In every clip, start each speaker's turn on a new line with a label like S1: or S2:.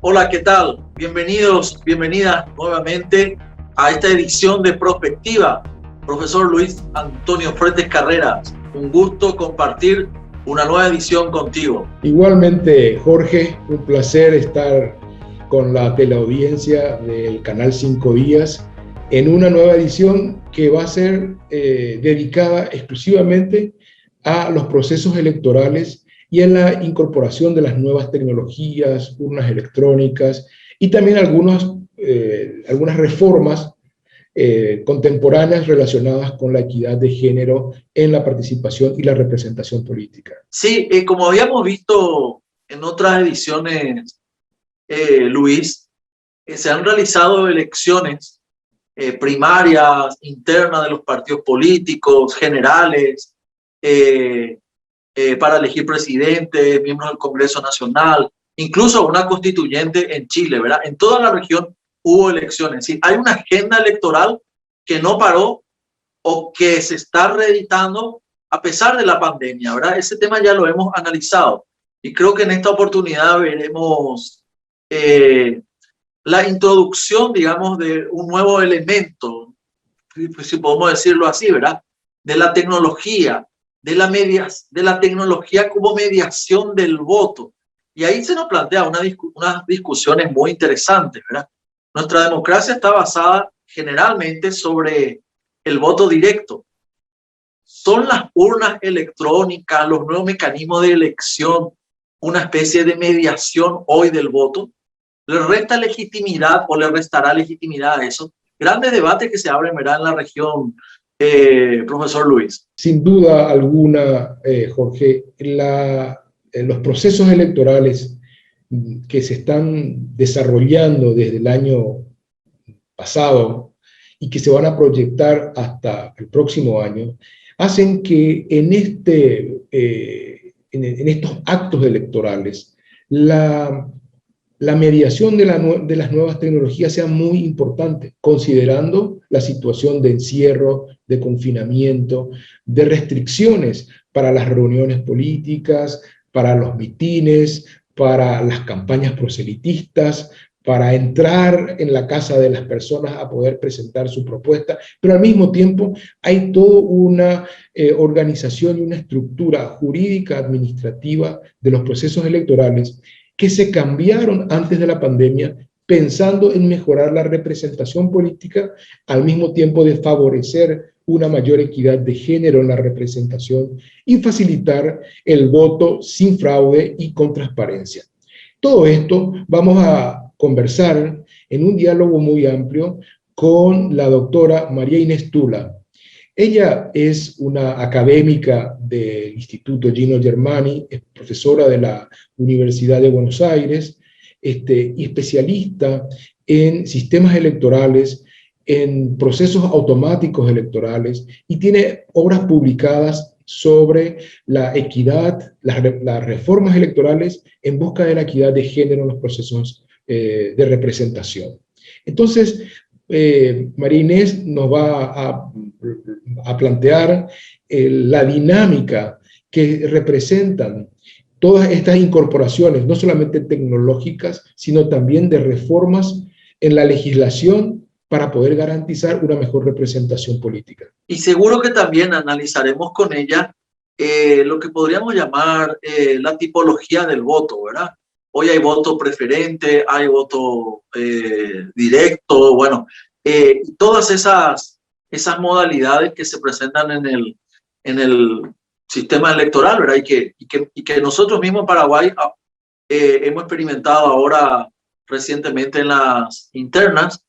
S1: Hola, ¿qué tal? Bienvenidos, bienvenidas nuevamente a esta edición de Prospectiva. Profesor Luis Antonio Fretes Carreras, un gusto compartir una nueva edición contigo.
S2: Igualmente, Jorge, un placer estar con la teleaudiencia del canal 5 Días en una nueva edición que va a ser dedicada exclusivamente a los procesos electorales y en la incorporación de las nuevas tecnologías, urnas electrónicas y también algunas reformas contemporáneas relacionadas con la equidad de género en la participación y la representación política.
S1: Sí, como habíamos visto en otras ediciones, Luis, se han realizado elecciones primarias, internas de los partidos políticos, generales, para elegir presidente, miembros del Congreso Nacional, incluso una constituyente en Chile, ¿verdad? En toda la región hubo elecciones. Sí, hay una agenda electoral que no paró o que se está reeditando a pesar de la pandemia, ¿verdad? Ese tema ya lo hemos analizado y creo que en esta oportunidad veremos la introducción, digamos, de un nuevo elemento, si podemos decirlo así, ¿verdad? De la tecnología, de la tecnología como mediación del voto. Y ahí se nos plantea unas discusiones muy interesantes, ¿verdad? Nuestra democracia está basada generalmente sobre el voto directo. ¿Son las urnas electrónicas, los nuevos mecanismos de elección, una especie de mediación hoy del voto? ¿Le resta legitimidad o le restará legitimidad a eso? Grandes debates que se abren, ¿verdad?, en la región, profesor Luis.
S2: Sin duda alguna, Jorge, los procesos electorales que se están desarrollando desde el año pasado y que se van a proyectar hasta el próximo año, hacen que en estos actos electorales la mediación de las nuevas tecnologías sea muy importante, considerando la situación de encierro, de confinamiento, de restricciones para las reuniones políticas, para los mitines, para las campañas proselitistas, para entrar en la casa de las personas a poder presentar su propuesta, pero al mismo tiempo hay toda una organización y una estructura jurídica administrativa de los procesos electorales que se cambiaron antes de la pandemia pensando en mejorar la representación política al mismo tiempo de favorecer una mayor equidad de género en la representación y facilitar el voto sin fraude y con transparencia. Todo esto vamos a conversar en un diálogo muy amplio con la doctora María Inés Tula. Ella es una académica del Instituto Gino Germani, es profesora de la Universidad de Buenos Aires, y especialista en sistemas electorales, en procesos automáticos electorales, y tiene obras publicadas sobre la equidad, las reformas electorales en busca de la equidad de género en los procesos de representación. Entonces, María Inés nos va a plantear la dinámica que representan todas estas incorporaciones, no solamente tecnológicas, sino también de reformas en la legislación para poder garantizar una mejor representación política.
S1: Y seguro que también analizaremos con ella lo que podríamos llamar la tipología del voto, ¿verdad? Hoy hay voto preferente, hay voto directo, bueno, todas esas modalidades que se presentan en el sistema electoral, ¿verdad? Y que nosotros mismos en Paraguay hemos experimentado ahora recientemente en las internas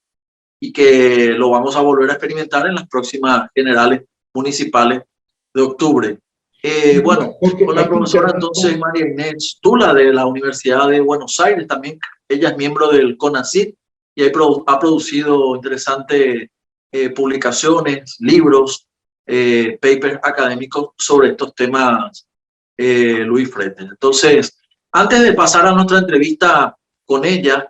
S1: y que lo vamos a volver a experimentar en las próximas generales municipales de octubre. Bueno, con la profesora entonces María Inés Tula de la Universidad de Buenos Aires, también ella es miembro del CONACYT y ha producido interesantes publicaciones, libros, papers académicos sobre estos temas, Luis Fretes. Entonces, antes de pasar a nuestra entrevista con ella,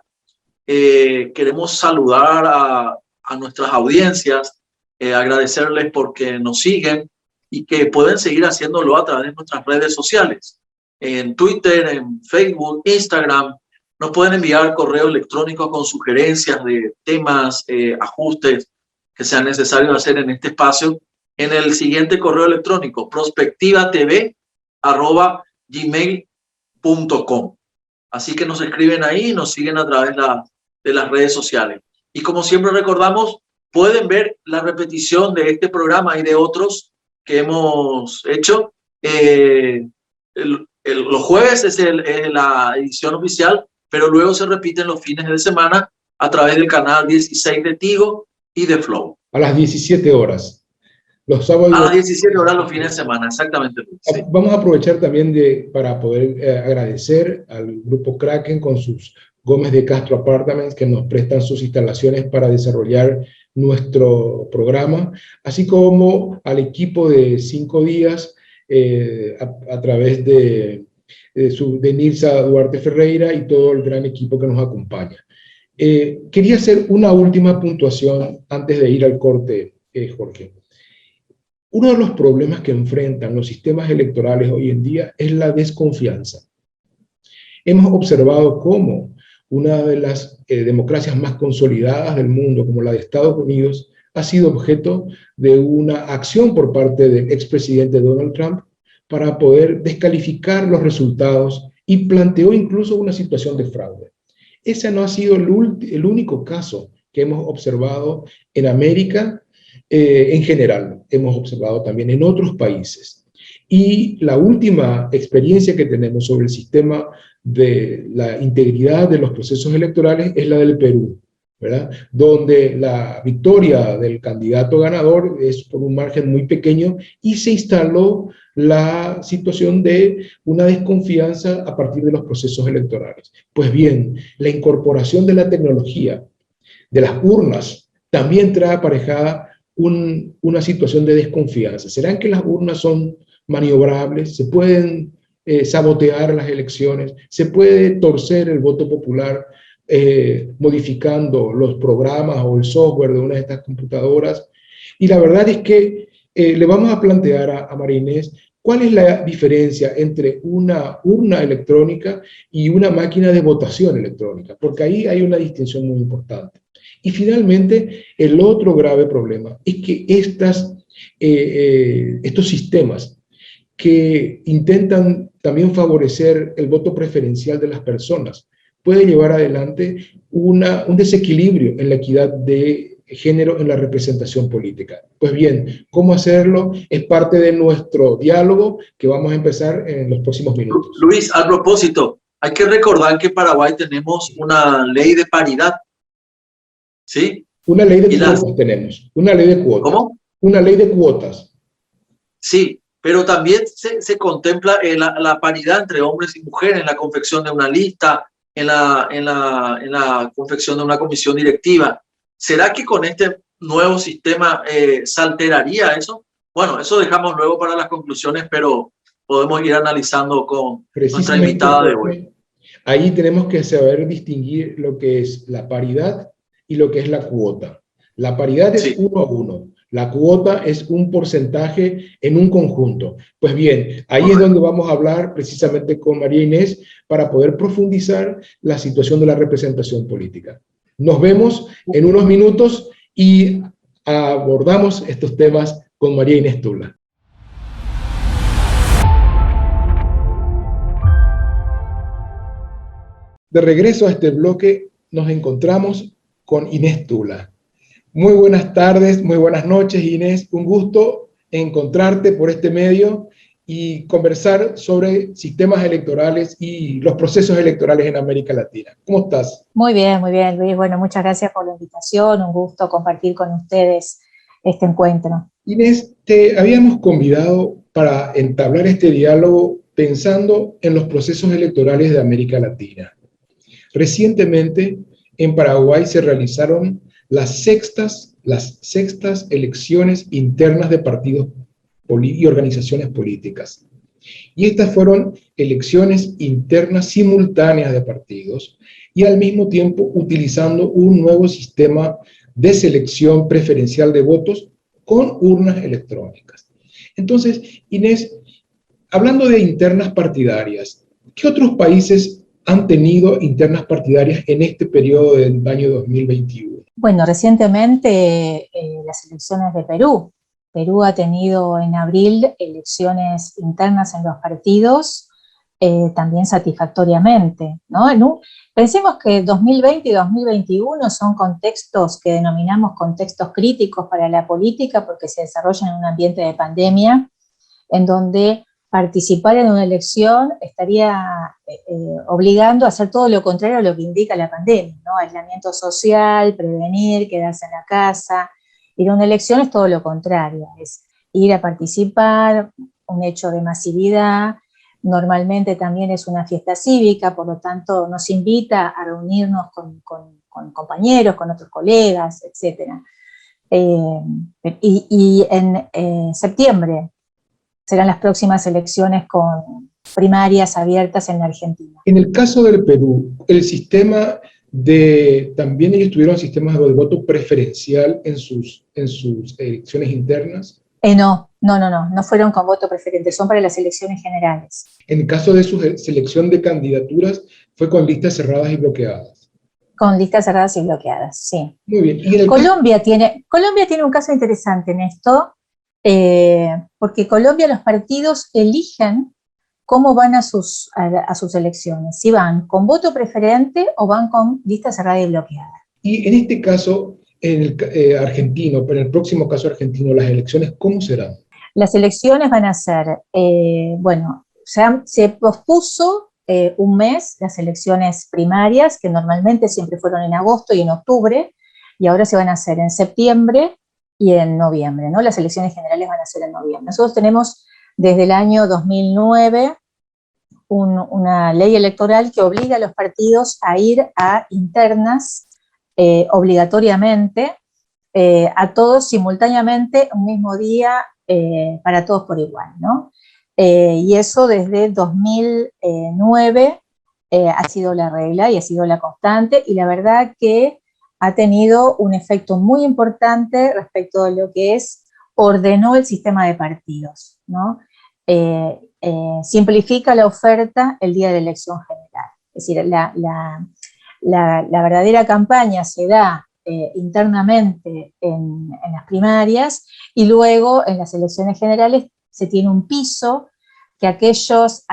S1: queremos saludar a nuestras audiencias, agradecerles porque nos siguen y que pueden seguir haciéndolo a través de nuestras redes sociales, en Twitter, en Facebook, Instagram, Nos pueden enviar correo electrónico con sugerencias de temas, ajustes que sean necesarios hacer en este espacio en el siguiente correo electrónico, prospectivatv@gmail.com. Así que nos escriben ahí y nos siguen a través de las redes sociales. Y como siempre recordamos, pueden ver la repetición de este programa y de otros que hemos hecho. Los jueves es la edición oficial, pero luego se repiten los fines de semana a través del canal 16 de Tigo y de Flow.
S2: A las 17 horas. Los sábados.
S1: A las 17 horas los fines de semana, exactamente.
S2: Sí. Vamos a aprovechar también para poder agradecer al Grupo Kraken con sus Gómez de Castro Apartments que nos prestan sus instalaciones para desarrollar nuestro programa, así como al equipo de 5 días a través de Nilsa Duarte Ferreira y todo el gran equipo que nos acompaña. Quería hacer una última puntuación antes de ir al corte, Jorge. Uno de los problemas que enfrentan los sistemas electorales hoy en día es la desconfianza. Hemos observado cómo una de las democracias más consolidadas del mundo, como la de Estados Unidos, ha sido objeto de una acción por parte del expresidente Donald Trump para poder descalificar los resultados y planteó incluso una situación de fraude. Ese no ha sido el único caso que hemos observado en América en general. Hemos observado también en otros países. Y la última experiencia que tenemos sobre el sistema de la integridad de los procesos electorales es la del Perú, ¿verdad? Donde la victoria del candidato ganador es por un margen muy pequeño y se instaló la situación de una desconfianza a partir de los procesos electorales. Pues bien, la incorporación de la tecnología, de las urnas, también trae aparejada una situación de desconfianza. ¿Serán que las urnas son maniobrables? ¿Se pueden sabotear las elecciones? ¿Se puede torcer el voto popular modificando los programas o el software de una de estas computadoras? Y la verdad es que le vamos a plantear a María Inés cuál es la diferencia entre una urna electrónica y una máquina de votación electrónica, porque ahí hay una distinción muy importante. Y finalmente, el otro grave problema es que estos sistemas que intentan también favorecer el voto preferencial de las personas pueden llevar adelante un desequilibrio en la equidad de género en la representación política. Pues bien, ¿cómo hacerlo? Es parte de nuestro diálogo que vamos a empezar en los próximos minutos.
S1: Luis, a propósito, hay que recordar que en Paraguay tenemos una ley de paridad. ¿Sí?
S2: Una ley de cuotas tenemos, una ley de cuotas.
S1: ¿Cómo?
S2: Una ley de cuotas.
S1: Sí, pero también se contempla la paridad entre hombres y mujeres en la confección de una lista, en la confección de una comisión directiva. ¿Será que con este nuevo sistema se alteraría eso? Bueno, eso dejamos luego para las conclusiones, pero podemos ir analizando con nuestra invitada de hoy.
S2: Ahí tenemos que saber distinguir lo que es la paridad y lo que es la cuota. La paridad es 1 a 1. La cuota es un porcentaje en un conjunto. Pues bien, ahí es donde vamos a hablar precisamente con María Inés para poder profundizar la situación de la representación política. Nos vemos en unos minutos y abordamos estos temas con María Inés Tula. De regreso a este bloque nos encontramos con Inés Tula. Muy buenas tardes, muy buenas noches, Inés. Un gusto encontrarte por este medio y conversar sobre sistemas electorales y los procesos electorales en América Latina. ¿Cómo estás?
S3: Muy bien, Luis. Bueno, muchas gracias por la invitación. Un gusto compartir con ustedes este encuentro.
S2: Inés, te habíamos convidado para entablar este diálogo pensando en los procesos electorales de América Latina. Recientemente, en Paraguay se realizaron las sextas elecciones internas de partidos y organizaciones políticas. Y estas fueron elecciones internas simultáneas de partidos y al mismo tiempo utilizando un nuevo sistema de selección preferencial de votos con urnas electrónicas. Entonces, Inés, hablando de internas partidarias, ¿qué otros países han tenido internas partidarias en este periodo del año 2021?
S3: Bueno, recientemente las elecciones de Perú. Perú ha tenido en abril elecciones internas en los partidos, también satisfactoriamente, ¿no? Pensemos que 2020 y 2021 son contextos que denominamos contextos críticos para la política porque se desarrollan en un ambiente de pandemia, en donde participar en una elección estaría obligando a hacer todo lo contrario a lo que indica la pandemia, ¿no? Aislamiento social, prevenir, quedarse en la casa. Ir a una elección es todo lo contrario, es ir a participar, un hecho de masividad. Normalmente también es una fiesta cívica, por lo tanto nos invita a reunirnos con compañeros, con otros colegas, etc. Y en septiembre serán las próximas elecciones con primarias abiertas en la Argentina.
S2: En el caso del Perú, el sistema también ellos tuvieron sistemas de voto preferencial en sus elecciones internas.
S3: No fueron con voto preferente, son para las elecciones generales.
S2: En el caso de su selección de candidaturas, fue con listas cerradas y bloqueadas.
S3: Con listas cerradas y bloqueadas, sí.
S2: Muy bien. ¿Y
S3: Colombia tiene un caso interesante en esto, porque Colombia los partidos eligen cómo van a sus elecciones, si van con voto preferente o van con lista cerrada y bloqueada.
S2: Y en este caso, en el argentino, pero en el próximo caso argentino, las elecciones, ¿cómo serán?
S3: Las elecciones van a ser, se pospuso un mes las elecciones primarias, que normalmente siempre fueron en agosto y en octubre, y ahora se van a hacer en septiembre y en noviembre, ¿no? Las elecciones generales van a ser en noviembre. Nosotros tenemos desde el año 2009 una ley electoral que obliga a los partidos a ir a internas obligatoriamente, a todos simultáneamente, un mismo día, para todos por igual, ¿no? Y eso desde 2009 ha sido la regla y ha sido la constante, y la verdad que ha tenido un efecto muy importante respecto de lo que ordenó el sistema de partidos, ¿no? Simplifica la oferta el día de la elección general. Es decir, la verdadera campaña se da internamente en las primarias, y luego en las elecciones generales se tiene un piso que aquellas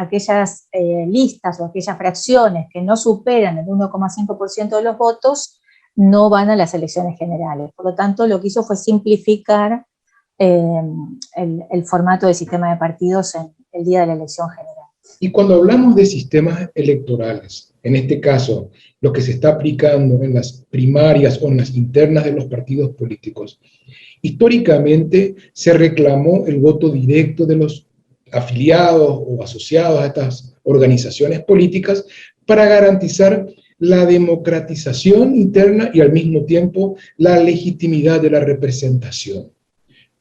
S3: listas o aquellas fracciones que no superan el 1,5% de los votos no van a las elecciones generales. Por lo tanto, lo que hizo fue simplificar el formato de sistema de partidos en el día de la elección general.
S2: Y cuando hablamos de sistemas electorales, en este caso, lo que se está aplicando en las primarias o en las internas de los partidos políticos, históricamente se reclamó el voto directo de los afiliados o asociados a estas organizaciones políticas para garantizar la democratización interna y al mismo tiempo la legitimidad de la representación.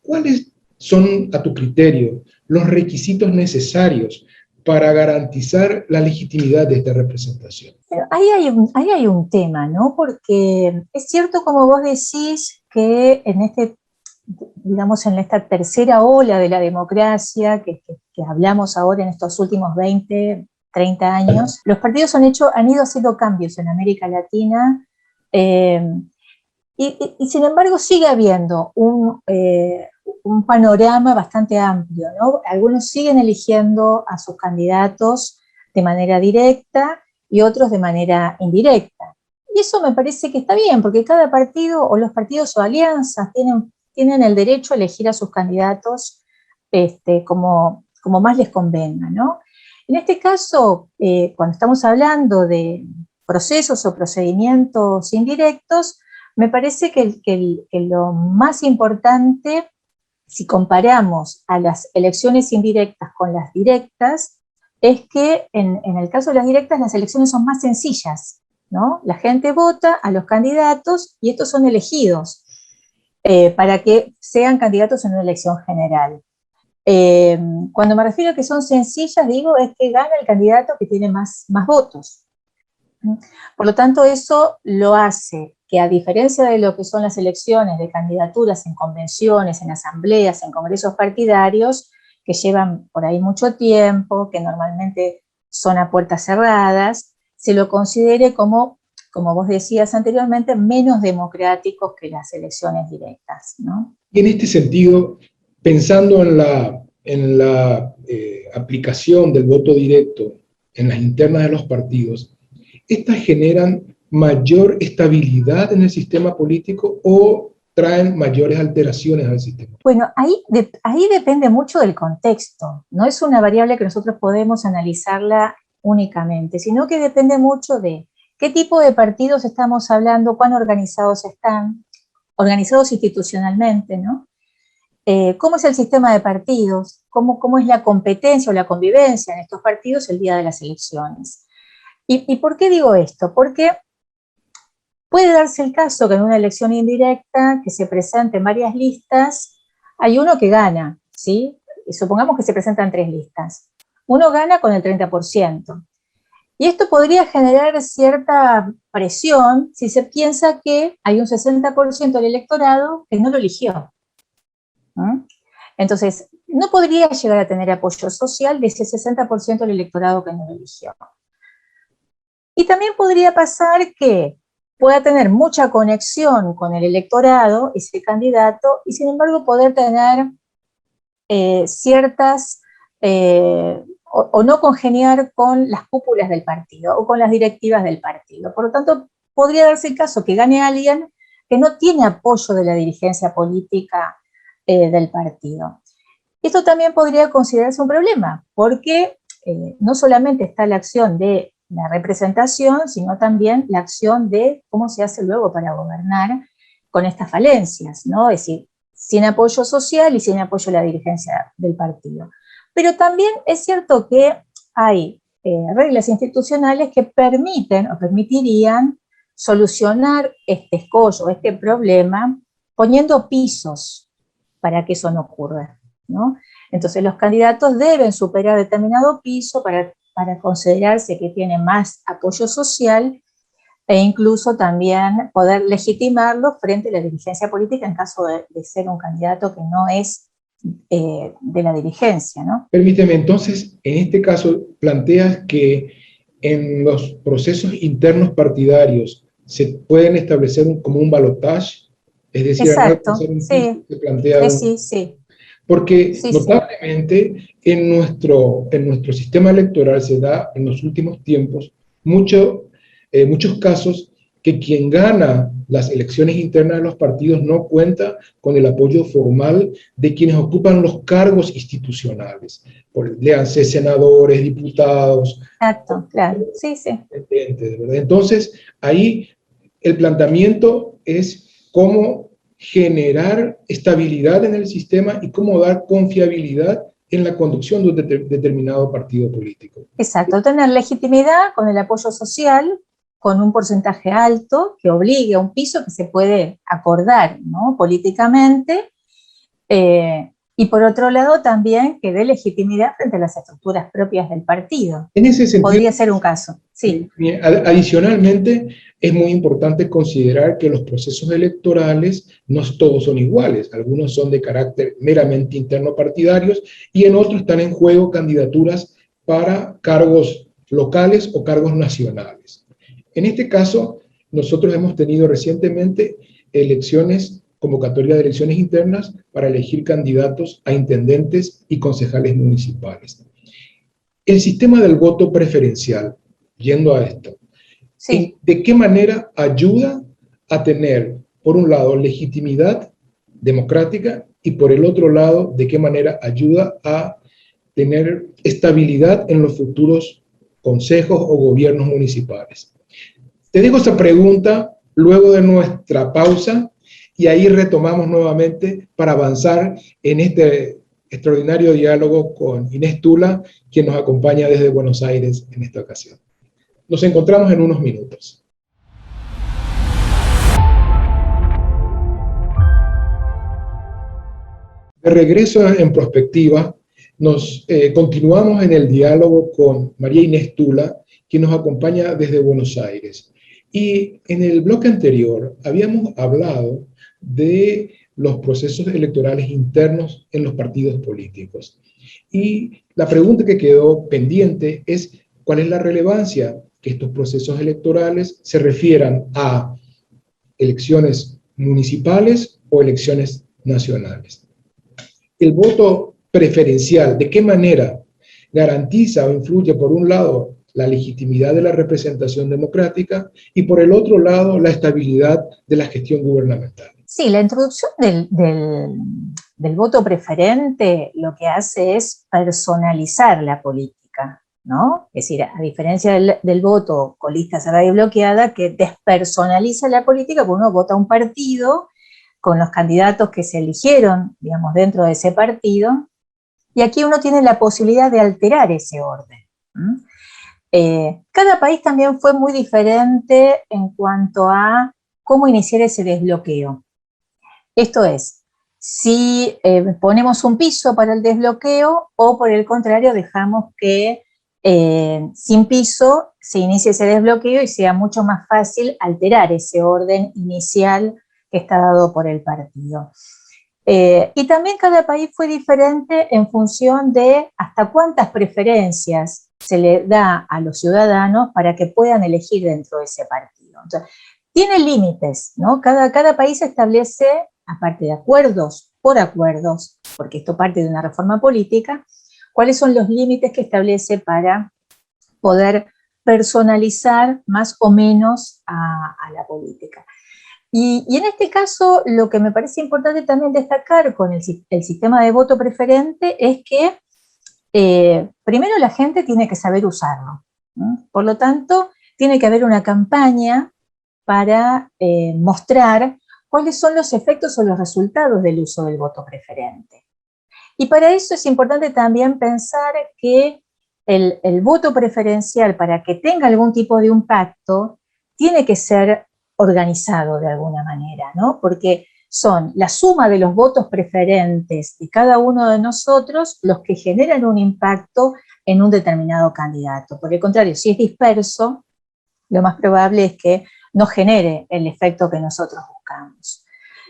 S2: ¿Cuáles son, a tu criterio, los requisitos necesarios para garantizar la legitimidad de esta representación?
S3: Ahí hay un tema, ¿no? Porque es cierto, como vos decís, que en esta tercera ola de la democracia que hablamos ahora en estos últimos 20, 30 años, los partidos han ido haciendo cambios en América Latina, y sin embargo sigue habiendo un panorama bastante amplio, ¿no? Algunos siguen eligiendo a sus candidatos de manera directa y otros de manera indirecta. Y eso me parece que está bien, porque cada partido, o los partidos o alianzas, tienen el derecho a elegir a sus candidatos como más les convenga, ¿no? En este caso, cuando estamos hablando de procesos o procedimientos indirectos, me parece que lo más importante, si comparamos a las elecciones indirectas con las directas, es que en el caso de las directas las elecciones son más sencillas, ¿no? La gente vota a los candidatos y estos son elegidos para que sean candidatos en una elección general. Cuando me refiero a que son sencillas, digo, es que gana el candidato que tiene más votos. Por lo tanto, eso lo hace que, a diferencia de lo que son las elecciones de candidaturas en convenciones, en asambleas, en congresos partidarios, que llevan por ahí mucho tiempo, que normalmente son a puertas cerradas, se lo considere como vos decías anteriormente, menos democráticos que las elecciones directas, ¿no?
S2: Y en este sentido, pensando en la aplicación del voto directo en las internas de los partidos, ¿estas generan mayor estabilidad en el sistema político o traen mayores alteraciones al sistema?
S3: Bueno, ahí depende mucho del contexto. No es una variable que nosotros podemos analizarla únicamente, sino que depende mucho de qué tipo de partidos estamos hablando, cuán organizados están, organizados institucionalmente, ¿no? ¿Cómo es el sistema de partidos? ¿Cómo es la competencia o la convivencia en estos partidos el día de las elecciones? ¿Y por qué digo esto? Porque puede darse el caso que en una elección indirecta que se presenten varias listas, hay uno que gana, ¿sí? Y supongamos que se presentan 3 listas. Uno gana con el 30%. Y esto podría generar cierta presión si se piensa que hay un 60% del electorado que no lo eligió. ¿Mm? Entonces, no podría llegar a tener apoyo social de ese 60% del electorado que no lo eligió. Y también podría pasar que pueda tener mucha conexión con el electorado, ese candidato, y sin embargo poder tener ciertas, o no congeniar con las cúpulas del partido o con las directivas del partido. Por lo tanto, podría darse el caso que gane alguien que no tiene apoyo de la dirigencia política del partido. Esto también podría considerarse un problema, porque no solamente está la acción de la representación, sino también la acción de cómo se hace luego para gobernar con estas falencias, ¿no? Es decir, sin apoyo social y sin apoyo de la dirigencia del partido. Pero también es cierto que hay reglas institucionales que permiten o permitirían solucionar este escollo, este problema, poniendo pisos para que eso no ocurra, ¿no? Entonces los candidatos deben superar determinado piso para considerarse que tiene más apoyo social e incluso también poder legitimarlo frente a la dirigencia política en caso de ser un candidato que no es de la dirigencia, ¿no?
S2: Permíteme, entonces, en este caso, planteas que en los procesos internos partidarios se pueden establecer como un balotaje, es decir,
S3: exacto,
S2: sí, se plantea
S3: sí.
S2: Porque
S3: Sí,
S2: notablemente en nuestro sistema electoral se da en los últimos tiempos muchos casos que quien gana las elecciones internas de los partidos no cuenta con el apoyo formal de quienes ocupan los cargos institucionales, léanse senadores, diputados.
S3: Exacto, claro, sí.
S2: ¿Verdad? Entonces, ahí el planteamiento es cómo generar estabilidad en el sistema y cómo dar confiabilidad en la conducción de un determinado partido político.
S3: Exacto, tener legitimidad con el apoyo social, con un porcentaje alto que obligue a un piso que se puede acordar, ¿no? Políticamente, y por otro lado también que dé legitimidad frente a las estructuras propias del partido.
S2: En ese sentido,
S3: podría ser un caso, sí.
S2: Adicionalmente, es muy importante considerar que los procesos electorales no todos son iguales. Algunos son de carácter meramente interno partidarios y en otros están en juego candidaturas para cargos locales o cargos nacionales. En este caso, nosotros hemos tenido recientemente convocatoria de elecciones internas para elegir candidatos a intendentes y concejales municipales. El sistema del voto preferencial, yendo a esto,
S3: sí.
S2: ¿De qué manera ayuda a tener, por un lado, legitimidad democrática y por el otro lado, de qué manera ayuda a tener estabilidad en los futuros consejos o gobiernos municipales? Te digo esta pregunta luego de nuestra pausa y ahí retomamos nuevamente para avanzar en este extraordinario diálogo con Inés Tula, quien nos acompaña desde Buenos Aires en esta ocasión. Nos encontramos en unos minutos. De regreso en Prospectiva, continuamos en el diálogo con María Inés Tula, quien nos acompaña desde Buenos Aires. Y en el bloque anterior habíamos hablado de los procesos electorales internos en los partidos políticos. Y la pregunta que quedó pendiente es: ¿cuál es la relevancia que estos procesos electorales se refieran a elecciones municipales o elecciones nacionales. El voto preferencial, ¿de qué manera garantiza o influye, por un lado, la legitimidad de la representación democrática y, por el otro lado, la estabilidad de la gestión gubernamental?
S3: Sí, la introducción del voto preferente lo que hace es personalizar la política, ¿no? Es decir, a diferencia del voto con lista cerrada y bloqueada, que despersonaliza la política, porque uno vota a un partido con los candidatos que se eligieron, digamos, dentro de ese partido, y aquí uno tiene la posibilidad de alterar ese orden. Cada país también fue muy diferente en cuanto a cómo iniciar ese desbloqueo. Esto es, si ponemos un piso para el desbloqueo o por el contrario dejamos que sin piso se inicie ese desbloqueo y sea mucho más fácil alterar ese orden inicial que está dado por el partido. Y también cada país fue diferente en función de hasta cuántas preferencias se le da a los ciudadanos para que puedan elegir dentro de ese partido. Entonces, tiene límites, ¿no? Cada país establece, aparte de acuerdos, porque esto parte de una reforma política, cuáles son los límites que establece para poder personalizar más o menos a la política. Y en este caso, lo que me parece importante también destacar con el sistema de voto preferente es que primero la gente tiene que saber usarlo, ¿no? Por lo tanto, tiene que haber una campaña para mostrar cuáles son los efectos o los resultados del uso del voto preferente. Y para eso es importante también pensar que el voto preferencial, para que tenga algún tipo de impacto, tiene que ser organizado de alguna manera, ¿no? Porque son la suma de los votos preferentes de cada uno de nosotros los que generan un impacto en un determinado candidato. Por el contrario, si es disperso, lo más probable es que no genere el efecto que nosotros buscamos.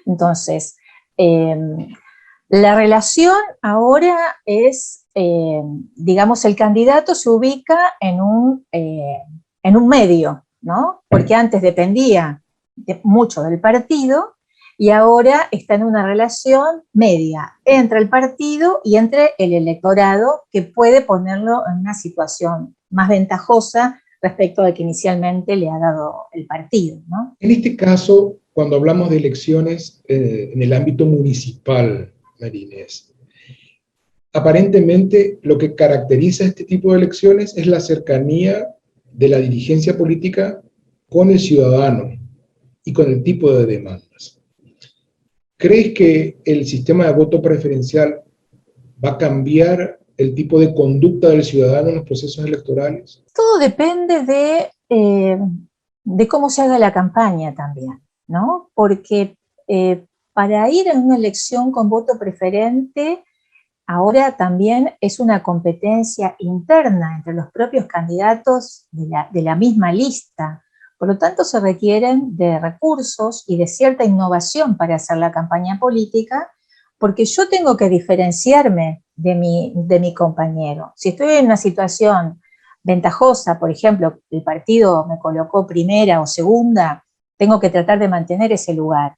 S3: Entonces, la relación ahora es, digamos, el candidato se ubica en un medio, ¿no? Porque antes dependía mucho del partido y ahora está en una relación media entre el partido y entre el electorado, que puede ponerlo en una situación más ventajosa respecto a que inicialmente le ha dado el partido, ¿no?
S2: En este caso, cuando hablamos de elecciones en el ámbito municipal, María Inés, aparentemente lo que caracteriza este tipo de elecciones es la cercanía de la dirigencia política con el ciudadano y con el tipo de demandas. ¿Crees que el sistema de voto preferencial va a cambiar el tipo de conducta del ciudadano en los procesos electorales?
S3: Todo depende de cómo se haga la campaña también, ¿no? Porque para ir a una elección con voto preferente, ahora también es una competencia interna entre los propios candidatos de la misma lista. Por lo tanto, se requieren de recursos y de cierta innovación para hacer la campaña política, porque yo tengo que diferenciarme de mi compañero. Si estoy en una situación ventajosa, por ejemplo, el partido me colocó primera o segunda, tengo que tratar de mantener ese lugar.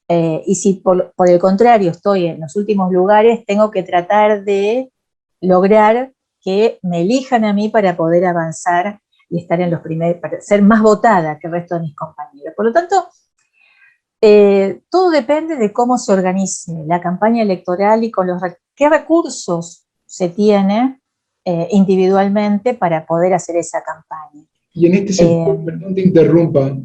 S3: Y si por el contrario estoy en los últimos lugares, tengo que tratar de lograr que me elijan a mí para poder avanzar y estar en los primeros, para ser más votada que el resto de mis compañeros. Por lo tanto, todo depende de cómo se organice la campaña electoral y con qué recursos se tiene individualmente para poder hacer esa campaña.
S2: Y en este sentido, perdón te interrumpa,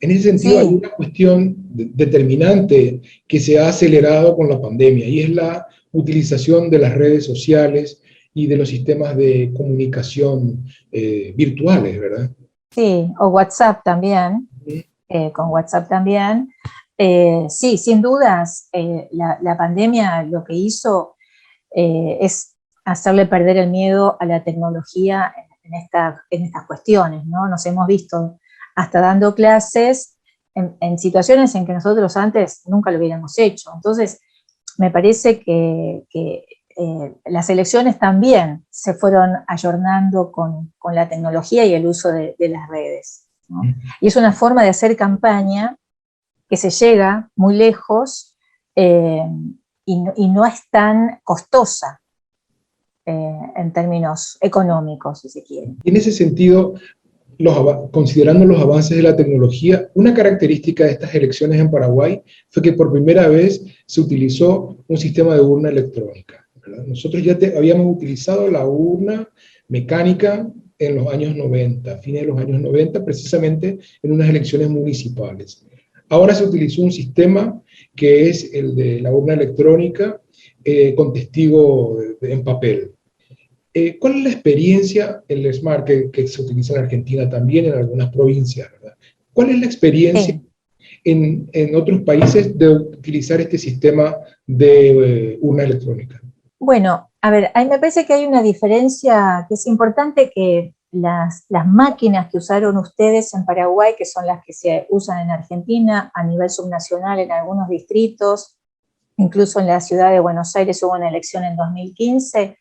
S2: en ese sentido hay una cuestión determinante que se ha acelerado con la pandemia y es la utilización de las redes sociales y de los sistemas de comunicación virtuales, ¿verdad?
S3: Sí, o WhatsApp también, con WhatsApp también. Sí, sin dudas, la pandemia lo que hizo es hacerle perder el miedo a la tecnología en estas cuestiones, ¿no? Nos hemos visto hasta dando clases en situaciones en que nosotros antes nunca lo hubiéramos hecho. Entonces, me parece que las elecciones también se fueron ayornando con la tecnología y el uso de las redes, ¿no? Y es una forma de hacer campaña que se llega muy lejos y no es tan costosa en términos económicos, si se quiere.
S2: En ese sentido, considerando los avances de la tecnología, una característica de estas elecciones en Paraguay fue que por primera vez se utilizó un sistema de urna electrónica, ¿verdad? Nosotros ya habíamos utilizado la urna mecánica en los años 90, fines de los años 90, precisamente en unas elecciones municipales. Ahora se utilizó un sistema que es el de la urna electrónica con testigo en papel. ¿Cuál es la experiencia en el Smart que se utiliza en Argentina también, en algunas provincias, ¿verdad? ¿Cuál es la experiencia en otros países de utilizar este sistema de urna electrónica?
S3: Bueno, a ver, a mí me parece que hay una diferencia que es importante, que las máquinas que usaron ustedes en Paraguay, que son las que se usan en Argentina a nivel subnacional en algunos distritos, incluso en la ciudad de Buenos Aires hubo una elección en 2015,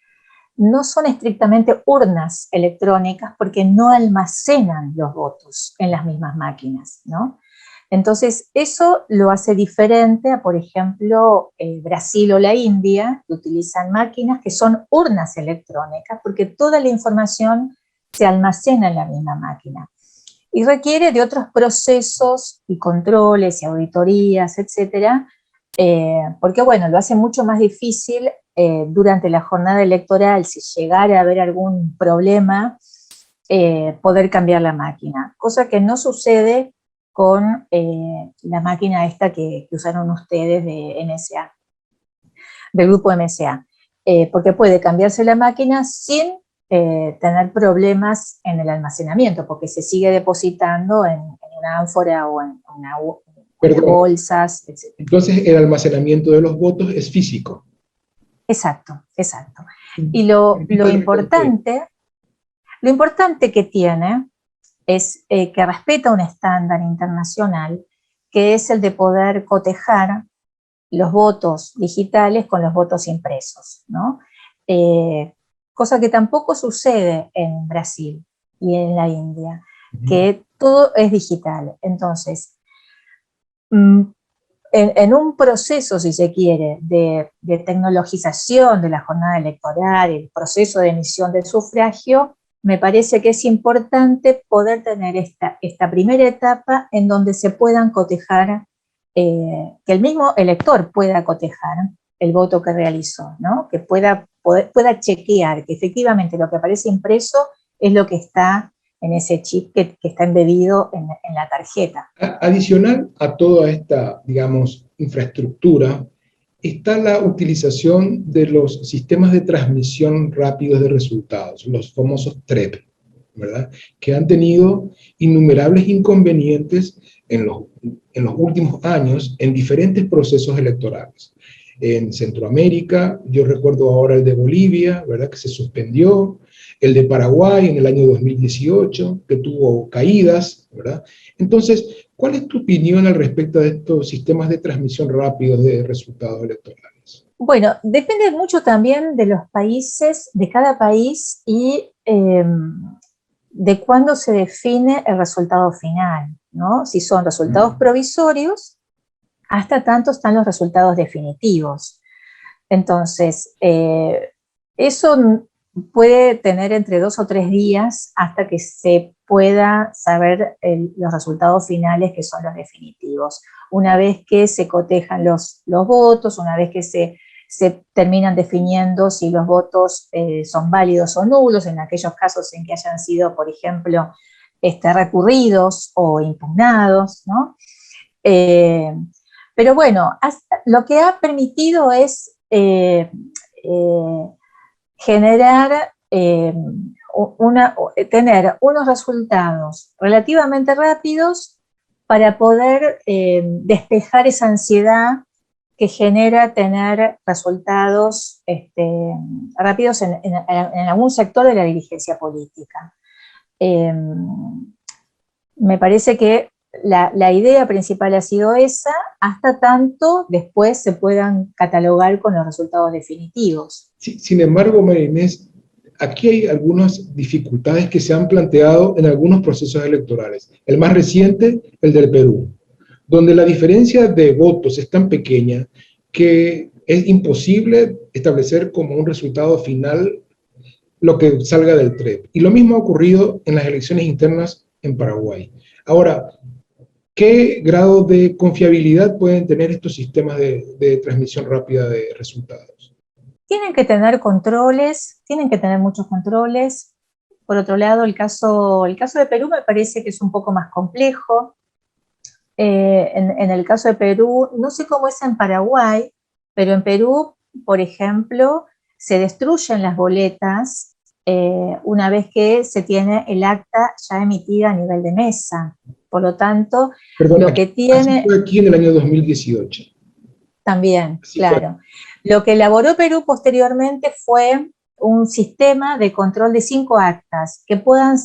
S3: no son estrictamente urnas electrónicas porque no almacenan los votos en las mismas máquinas, ¿no? Entonces, eso lo hace diferente a, por ejemplo, Brasil o la India, que utilizan máquinas que son urnas electrónicas, porque toda la información se almacena en la misma máquina. Y requiere de otros procesos y controles y auditorías, etcétera, porque, bueno, lo hace mucho más difícil durante la jornada electoral, si llegara a haber algún problema, poder cambiar la máquina, cosa que no sucede con la máquina esta que usaron ustedes de MSA, del grupo MSA, porque puede cambiarse la máquina sin tener problemas en el almacenamiento, porque se sigue depositando en una ánfora o en bolsas, etc.
S2: Entonces, el almacenamiento de los votos es físico.
S3: Exacto, exacto. Y lo importante que tiene es que respeta un estándar internacional, que es el de poder cotejar los votos digitales con los votos impresos, ¿no? Cosa que tampoco sucede en Brasil y en la India, que todo es digital. Entonces, en un proceso, si se quiere, de tecnologización de la jornada electoral, el proceso de emisión del sufragio, me parece que es importante poder tener esta primera etapa en donde se puedan cotejar, que el mismo elector pueda cotejar el voto que realizó, ¿no? Que pueda chequear que efectivamente lo que aparece impreso es lo que está en ese chip que está embebido en la tarjeta.
S2: Adicional a toda esta, digamos, infraestructura, está la utilización de los sistemas de transmisión rápidos de resultados, los famosos TREP, ¿verdad? Que han tenido innumerables inconvenientes en los últimos años en diferentes procesos electorales. En Centroamérica, yo recuerdo ahora el de Bolivia, ¿verdad? Que se suspendió, el de Paraguay en el año 2018, que tuvo caídas, ¿verdad? Entonces, ¿cuál es tu opinión al respecto de estos sistemas de transmisión rápidos de resultados electorales?
S3: Bueno, depende mucho también de los países, de cada país y de cuándo se define el resultado final, ¿no? Si son resultados provisorios, hasta tanto están los resultados definitivos. Entonces, eso puede tener entre 2 o 3 días hasta que se pueda saber los resultados finales, que son los definitivos. Una vez que se cotejan los votos, una vez que se terminan definiendo si los votos son válidos o nulos, en aquellos casos en que hayan sido, por ejemplo, recurridos o impugnados, ¿no? Pero bueno, lo que ha permitido es generar, tener unos resultados relativamente rápidos para poder despejar esa ansiedad que genera tener resultados rápidos en algún sector de la dirigencia política. Me parece que la idea principal ha sido esa, hasta tanto después se puedan catalogar con los resultados definitivos.
S2: Sí, sin embargo, María Inés, aquí hay algunas dificultades que se han planteado en algunos procesos electorales. El más reciente, el del Perú, donde la diferencia de votos es tan pequeña que es imposible establecer como un resultado final lo que salga del TREP. Y lo mismo ha ocurrido en las elecciones internas en Paraguay. Ahora, ¿qué grado de confiabilidad pueden tener estos sistemas de transmisión rápida de resultados?
S3: Tienen que tener controles, tienen que tener muchos controles. Por otro lado, el caso de Perú me parece que es un poco más complejo. En el caso de Perú, no sé cómo es en Paraguay, pero en Perú, por ejemplo, se destruyen las boletas una vez que se tiene el acta ya emitida a nivel de mesa. Por lo tanto,
S2: Perdón,
S3: lo que tiene...
S2: así fue aquí en el año 2018.
S3: También,
S2: Así
S3: claro.
S2: fue.
S3: Lo que elaboró Perú posteriormente fue un sistema de control de 5 actas que puedan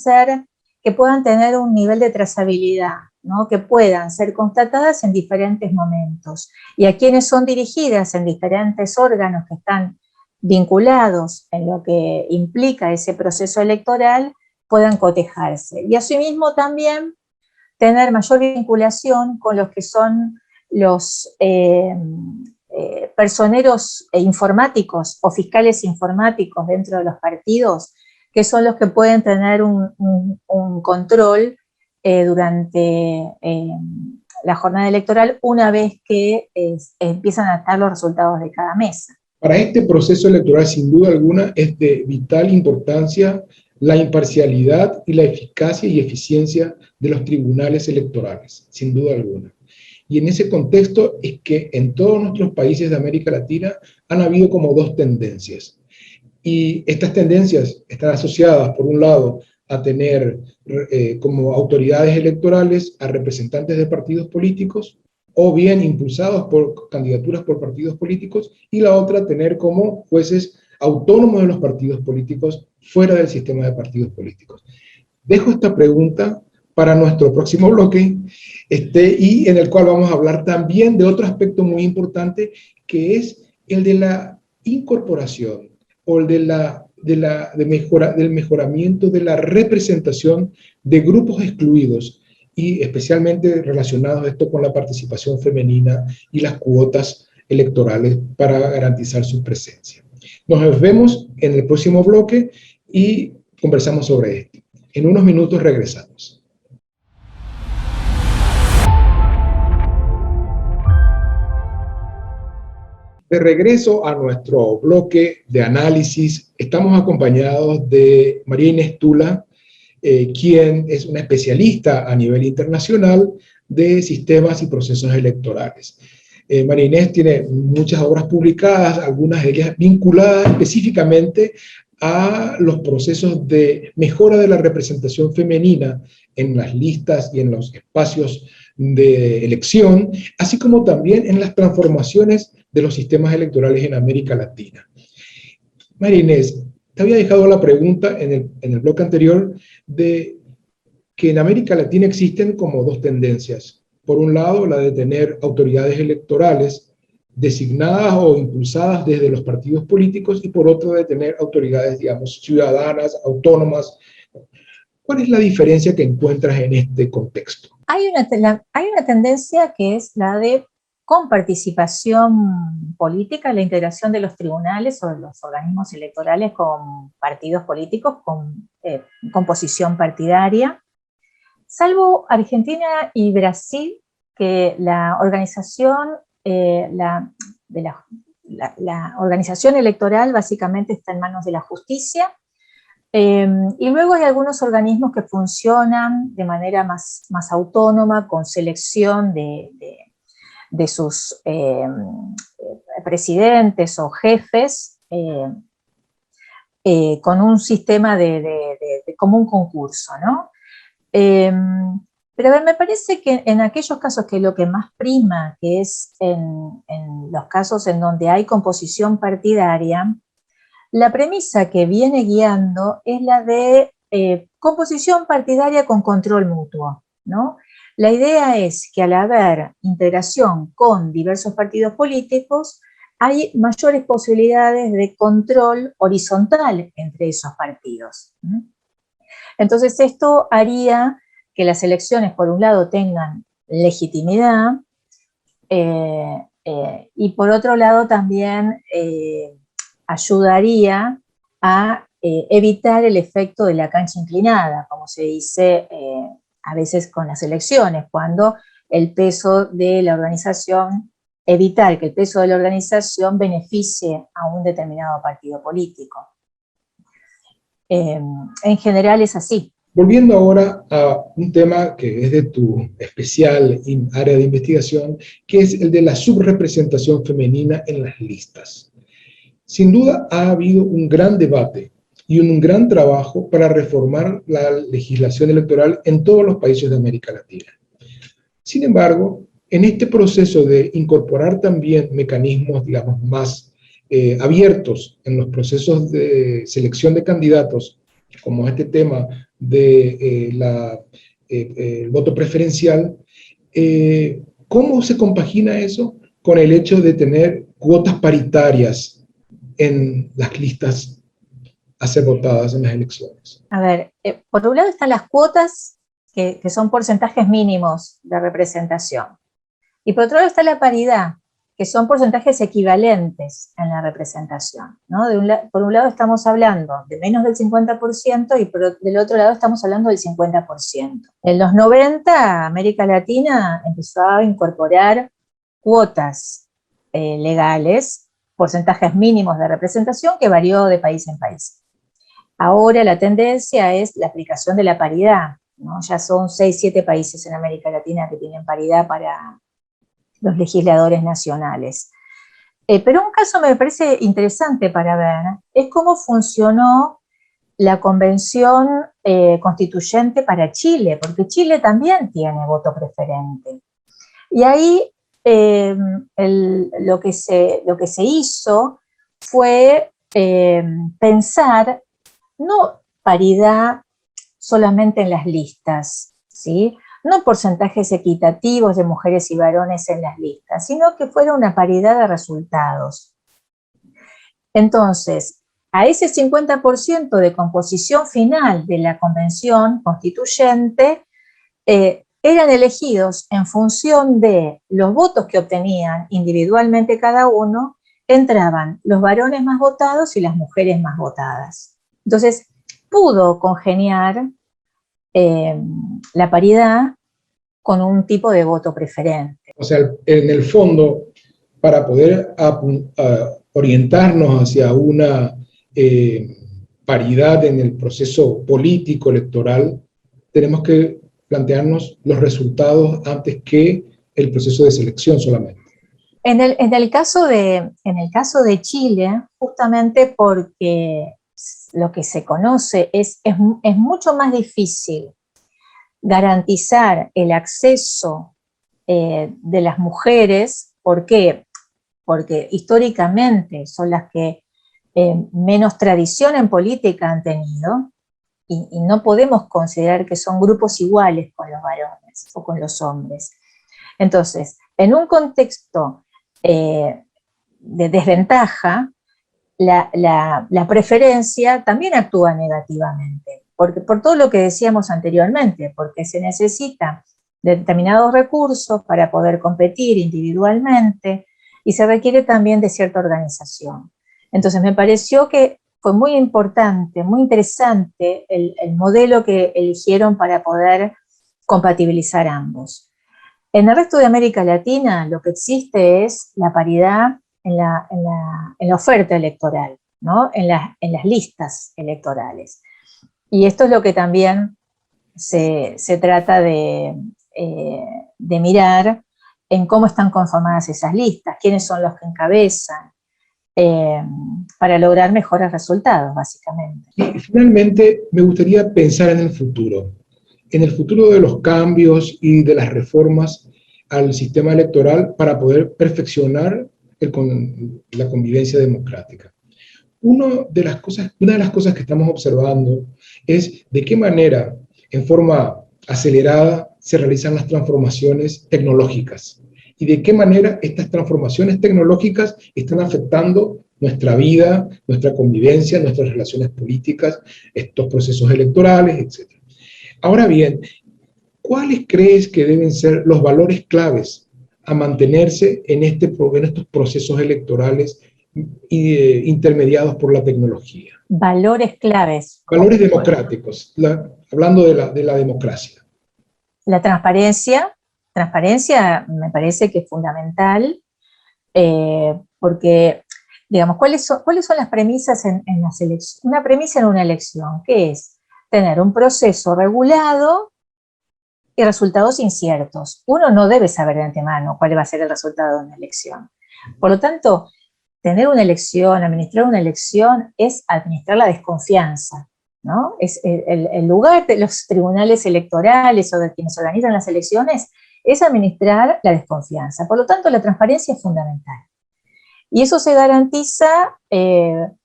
S3: tener un nivel de trazabilidad, ¿no? Que puedan ser constatadas en diferentes momentos y a quienes son dirigidas en diferentes órganos que están vinculados en lo que implica ese proceso electoral puedan cotejarse. Y asimismo también tener mayor vinculación con los que son los personeros informáticos o fiscales informáticos dentro de los partidos, que son los que pueden tener un control durante la jornada electoral una vez que empiezan a estar los resultados de cada mesa.
S2: Para este proceso electoral, sin duda alguna, es de vital importancia la imparcialidad y la eficacia y eficiencia de los tribunales electorales, sin duda alguna. Y en ese contexto es que en todos nuestros países de América Latina han habido como dos tendencias. Y estas tendencias están asociadas, por un lado, a tener como autoridades electorales a representantes de partidos políticos, o bien impulsados por candidaturas por partidos políticos, y la otra, tener como jueces autónomos de los partidos políticos fuera del sistema de partidos políticos. Dejo esta pregunta para nuestro próximo bloque, y en el cual vamos a hablar también de otro aspecto muy importante, que es el de la incorporación o el del mejoramiento de la representación de grupos excluidos, y especialmente relacionados esto con la participación femenina y las cuotas electorales para garantizar su presencia. Nos vemos en el próximo bloque y conversamos sobre esto. En unos minutos regresamos. De regreso a nuestro bloque de análisis, estamos acompañados de María Inés Tula, quien es una especialista a nivel internacional de sistemas y procesos electorales. María Inés tiene muchas obras publicadas, algunas de ellas vinculadas específicamente a los procesos de mejora de la representación femenina en las listas y en los espacios de elección, así como también en las transformaciones de los sistemas electorales en América Latina. María Inés, te había dejado la pregunta en el bloque anterior de que en América Latina existen como dos tendencias. Por un lado, la de tener autoridades electorales designadas o impulsadas desde los partidos políticos, y por otro, de tener autoridades, digamos, ciudadanas, autónomas. ¿Cuál es la diferencia que encuentras en este contexto?
S3: Hay una tendencia que es la de con participación política, la integración de los tribunales o de los organismos electorales con partidos políticos con composición partidaria, salvo Argentina y Brasil, que la organización, la organización electoral básicamente está en manos de la justicia. Y luego hay algunos organismos que funcionan de manera más autónoma, con selección de sus presidentes o jefes, con un sistema como un concurso, ¿no? Pero a ver, me parece que en aquellos casos que lo que más prima, que es en los casos en donde hay composición partidaria, la premisa que viene guiando es la de composición partidaria con control mutuo, ¿no? La idea es que al haber integración con diversos partidos políticos, hay mayores posibilidades de control horizontal entre esos partidos. Entonces, esto haría que las elecciones, por un lado, tengan legitimidad y por otro lado también ayudaría a evitar el efecto de la cancha inclinada, como se dice a veces con las elecciones, cuando el peso de la organización, evitar que el peso de la organización beneficie a un determinado partido político. En general es así.
S2: Volviendo ahora a un tema que es de tu especial área de investigación, que es el de la subrepresentación femenina en las listas. Sin duda ha habido un gran debate y un gran trabajo para reformar la legislación electoral en todos los países de América Latina. Sin embargo, en este proceso de incorporar también mecanismos, digamos, más abiertos en los procesos de selección de candidatos, como este tema de el voto preferencial, ¿cómo se compagina eso con el hecho de tener cuotas paritarias en las listas a ser votadas en las elecciones?
S3: A ver, por un lado están las cuotas, que son porcentajes mínimos de representación. Y por otro lado está la paridad, que son porcentajes equivalentes en la representación, ¿no? Por un lado estamos hablando de menos del 50% y del otro lado estamos hablando del 50%. En los 90, América Latina empezó a incorporar cuotas legales, porcentajes mínimos de representación que varió de país en país. Ahora la tendencia es la aplicación de la paridad, ¿no? Ya son 6, 7 países en América Latina que tienen paridad para los legisladores nacionales. Pero un caso me parece interesante para ver es cómo funcionó la convención constituyente para Chile, porque Chile también tiene voto preferente. Y ahí lo que se hizo fue pensar no paridad solamente en las listas, ¿sí? No porcentajes equitativos de mujeres y varones en las listas, sino que fuera una paridad de resultados. Entonces, a ese 50% de composición final de la convención constituyente, eran elegidos en función de los votos que obtenían individualmente cada uno, entraban los varones más votados y las mujeres más votadas. Entonces, pudo congeniar la paridad con un tipo de voto preferente.
S2: O sea, en el fondo, para poder orientarnos hacia una paridad en el proceso político electoral, tenemos que plantearnos los resultados antes que el proceso de selección solamente.
S3: En el caso de Chile, justamente porque lo que se conoce es mucho más difícil garantizar el acceso de las mujeres. ¿Por qué? Porque históricamente son las que menos tradición en política han tenido y no podemos considerar que son grupos iguales con los varones o con los hombres. Entonces, en un contexto de desventaja, la preferencia también actúa negativamente, porque por todo lo que decíamos anteriormente, porque se necesitan determinados recursos para poder competir individualmente y se requiere también de cierta organización. Entonces me pareció que fue muy importante, muy interesante el modelo que eligieron para poder compatibilizar ambos. En el resto de América Latina lo que existe es la paridad en la oferta electoral, ¿no? en las listas electorales. Y esto es lo que también se trata de mirar en cómo están conformadas esas listas, quiénes son los que encabezan, para lograr mejores resultados, básicamente.
S2: Y finalmente, me gustaría pensar en el futuro de los cambios y de las reformas al sistema electoral para poder perfeccionar la convivencia democrática. Una de las cosas que estamos observando es de qué manera, en forma acelerada, se realizan las transformaciones tecnológicas y de qué manera estas transformaciones tecnológicas están afectando nuestra vida, nuestra convivencia, nuestras relaciones políticas, estos procesos electorales, etc. Ahora bien, ¿cuáles crees que deben ser los valores claves a mantenerse en estos procesos electorales intermediados por la tecnología?
S3: Valores claves.
S2: Valores democráticos, hablando de la democracia.
S3: La transparencia me parece que es fundamental, porque, digamos, ¿cuáles son las premisas en las elecciones? Una premisa en una elección, que es tener un proceso regulado y resultados inciertos. Uno no debe saber de antemano cuál va a ser el resultado de una elección. Por lo tanto, tener una elección, administrar una elección, es administrar la desconfianza, ¿no? Es el lugar de los tribunales electorales o de quienes organizan las elecciones es administrar la desconfianza. Por lo tanto, la transparencia es fundamental. Y eso se garantiza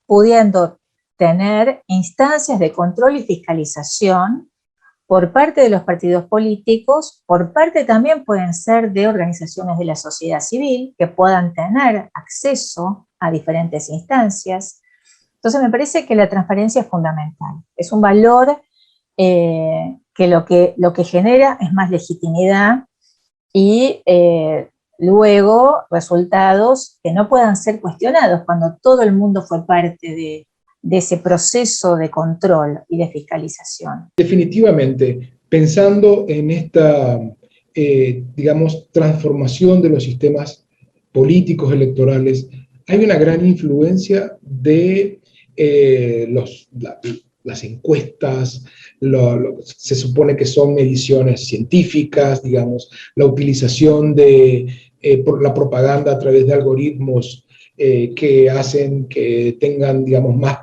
S3: pudiendo tener instancias de control y fiscalización por parte de los partidos políticos, por parte también pueden ser de organizaciones de la sociedad civil que puedan tener acceso a diferentes instancias. Entonces me parece que la transparencia es fundamental. Es un valor que lo que genera es más legitimidad y luego resultados que no puedan ser cuestionados cuando todo el mundo fue parte de ese proceso de control y de fiscalización.
S2: Definitivamente, pensando en esta, digamos, transformación de los sistemas políticos electorales, hay una gran influencia de las encuestas, se supone que son mediciones científicas, digamos, la utilización de por la propaganda a través de algoritmos que hacen que tengan, digamos, más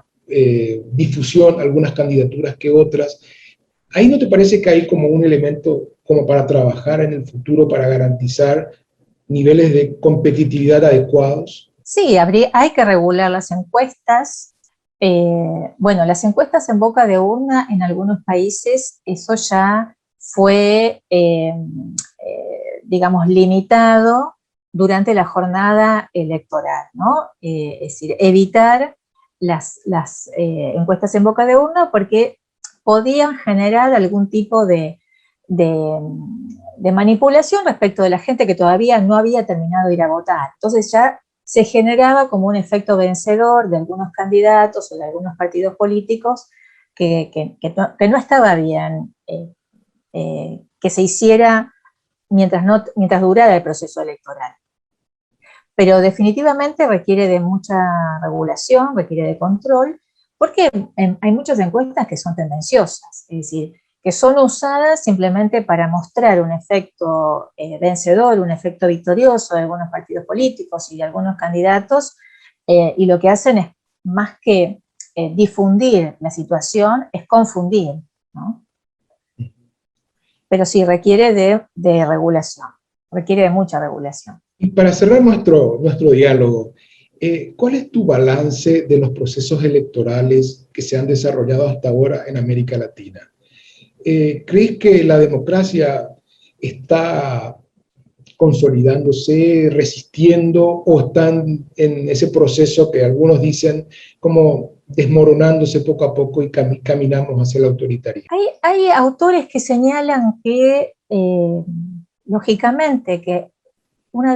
S2: difusión algunas candidaturas que otras. ¿Ahí no te parece que hay como un elemento como para trabajar en el futuro para garantizar niveles de competitividad adecuados?
S3: Sí, hay que regular las encuestas. Bueno, las encuestas en boca de urna en algunos países, eso ya fue, digamos, limitado durante la jornada electoral, ¿no? Es decir, evitar las encuestas en boca de urna porque podían generar algún tipo de manipulación respecto de la gente que todavía no había terminado de ir a votar. Entonces ya se generaba como un efecto vencedor de algunos candidatos o de algunos partidos políticos que no estaba bien que se hiciera mientras durara el proceso electoral. Pero definitivamente requiere de mucha regulación, requiere de control, porque hay muchas encuestas que son tendenciosas, es decir, que son usadas simplemente para mostrar un efecto vencedor, un efecto victorioso de algunos partidos políticos y de algunos candidatos, y lo que hacen es, más que difundir la situación, es confundir, ¿no? Pero sí requiere de regulación, requiere de mucha regulación.
S2: Y para cerrar nuestro diálogo, ¿cuál es tu balance de los procesos electorales que se han desarrollado hasta ahora en América Latina? ¿Crees que la democracia está consolidándose, resistiendo, o están en ese proceso que algunos dicen como desmoronándose poco a poco y caminamos hacia el autoritarismo?
S3: Hay autores que señalan que, lógicamente, que una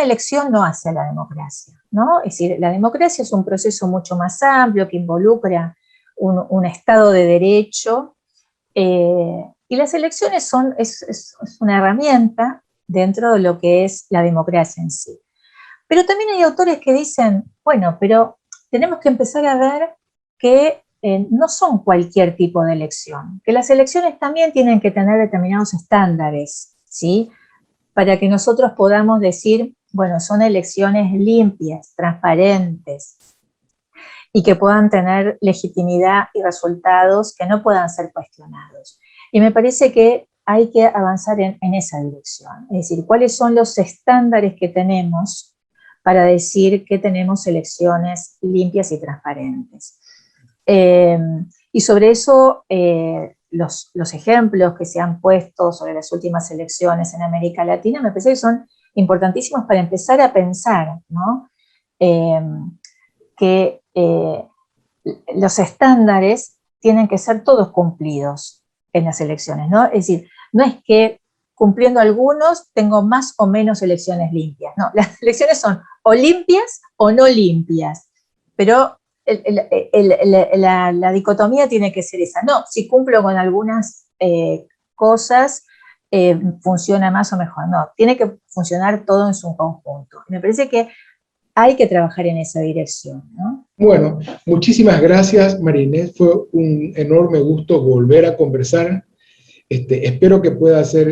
S3: elección no hace a la democracia, ¿no? Es decir, la democracia es un proceso mucho más amplio que involucra un Estado de Derecho, y las elecciones es una herramienta dentro de lo que es la democracia en sí. Pero también hay autores que dicen, bueno, pero tenemos que empezar a ver que no son cualquier tipo de elección, que las elecciones también tienen que tener determinados estándares, ¿sí? Para que nosotros podamos decir, bueno, son elecciones limpias, transparentes, y que puedan tener legitimidad y resultados que no puedan ser cuestionados. Y me parece que hay que avanzar en esa dirección, es decir, cuáles son los estándares que tenemos para decir que tenemos elecciones limpias y transparentes. Y sobre eso los ejemplos que se han puesto sobre las últimas elecciones en América Latina me parece que son importantísimos para empezar a pensar, ¿no? Que los estándares tienen que ser todos cumplidos en las elecciones, ¿no? Es decir, no es que cumpliendo algunos tengo más o menos elecciones limpias, no, las elecciones son o limpias o no limpias, pero la dicotomía tiene que ser esa, no, si cumplo con algunas cosas, funciona más o mejor, no, tiene que funcionar todo en su conjunto. Me parece que hay que trabajar en esa dirección, ¿no?
S2: Bueno, muchísimas gracias, María Inés. Fue un enorme gusto volver a conversar. Espero que pueda ser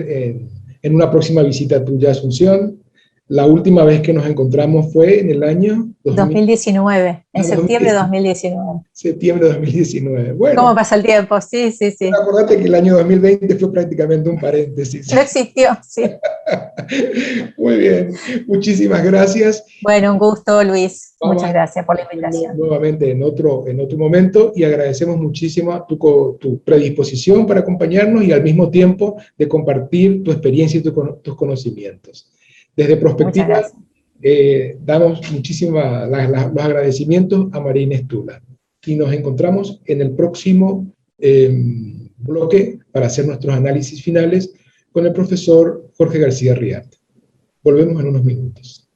S2: en una próxima visita tuya a Asunción. La última vez que nos encontramos fue en el año
S3: 2019, en septiembre de 2019.
S2: Septiembre de 2019. Bueno,
S3: ¿cómo pasa el tiempo? Sí, sí, sí.
S2: Acordate que el año 2020 fue prácticamente un paréntesis.
S3: No existió, sí.
S2: Muy bien, muchísimas gracias.
S3: Bueno, un gusto, Luis.
S2: Vamos
S3: muchas gracias por la invitación.
S2: Nuevamente en otro momento, y agradecemos muchísimo tu predisposición para acompañarnos y al mismo tiempo de compartir tu experiencia y tus conocimientos. Desde Prospectiva, damos muchísimos los agradecimientos a María Inés Tula. Y nos encontramos en el próximo bloque para hacer nuestros análisis finales con el profesor Jorge García Riat. Volvemos en unos minutos.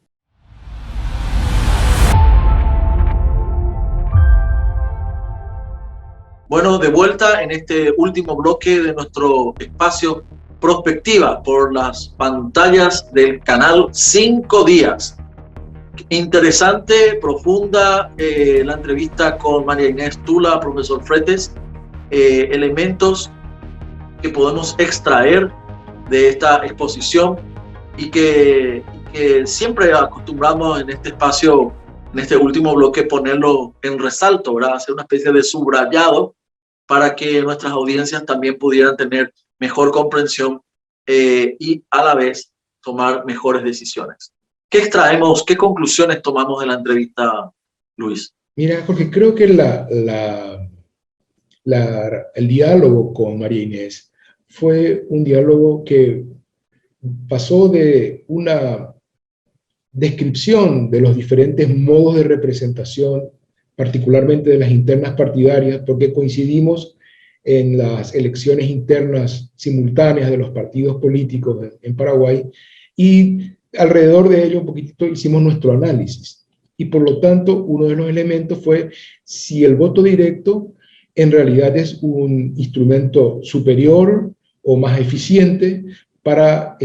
S1: Bueno, de vuelta en este último bloque de nuestro espacio Prospectiva por las pantallas del canal 5 Días. Interesante, profunda la entrevista con María Inés Tula, profesor Fretes, elementos que podemos extraer de esta exposición y que siempre acostumbramos en este espacio, en este último bloque, ponerlo en resalto, ¿verdad? Hacer una especie de subrayado para que nuestras audiencias también pudieran tener mejor comprensión y a la vez tomar mejores decisiones. ¿Qué extraemos, qué conclusiones tomamos de la entrevista, Luis?
S2: Mira, Jorge, creo que el diálogo con María Inés fue un diálogo que pasó de una descripción de los diferentes modos de representación, particularmente de las internas partidarias, porque coincidimos en las elecciones internas simultáneas de los partidos políticos en Paraguay, y alrededor de ello un poquitito hicimos nuestro análisis. Y por lo tanto, uno de los elementos fue si el voto directo en realidad es un instrumento superior o más eficiente para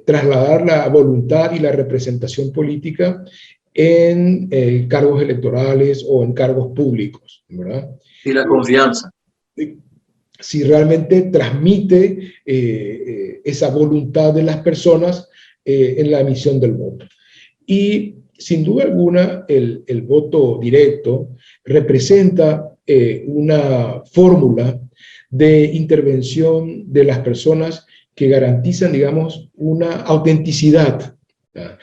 S2: trasladar la voluntad y la representación política en cargos electorales o en cargos públicos, ¿verdad?
S1: Y la confianza.
S2: Si realmente transmite esa voluntad de las personas en la emisión del voto. Y sin duda alguna, el voto directo representa una fórmula de intervención de las personas que garantizan, digamos, una autenticidad, ¿verdad?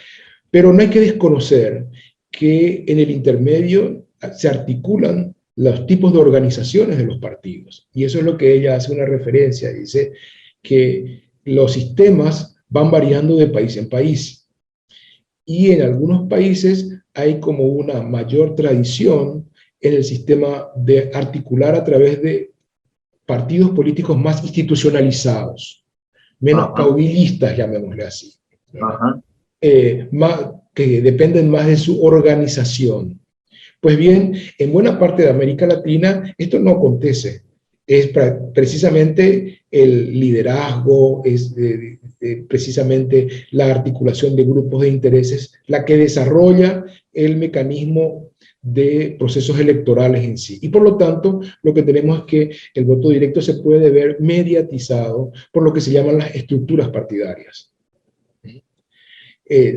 S2: Pero no hay que desconocer que en el intermedio se articulan los tipos de organizaciones de los partidos. Y eso es lo que ella hace una referencia. Dice que los sistemas van variando de país en país. Y en algunos países hay como una mayor tradición en el sistema de articular a través de partidos políticos más institucionalizados, menos caudillistas, llamémosle así, que dependen más de su organización. Pues bien, en buena parte de América Latina esto no acontece. Es precisamente el liderazgo, es precisamente la articulación de grupos de intereses la que desarrolla el mecanismo de procesos electorales en sí. Y por lo tanto, lo que tenemos es que el voto directo se puede ver mediatizado por lo que se llaman las estructuras partidarias.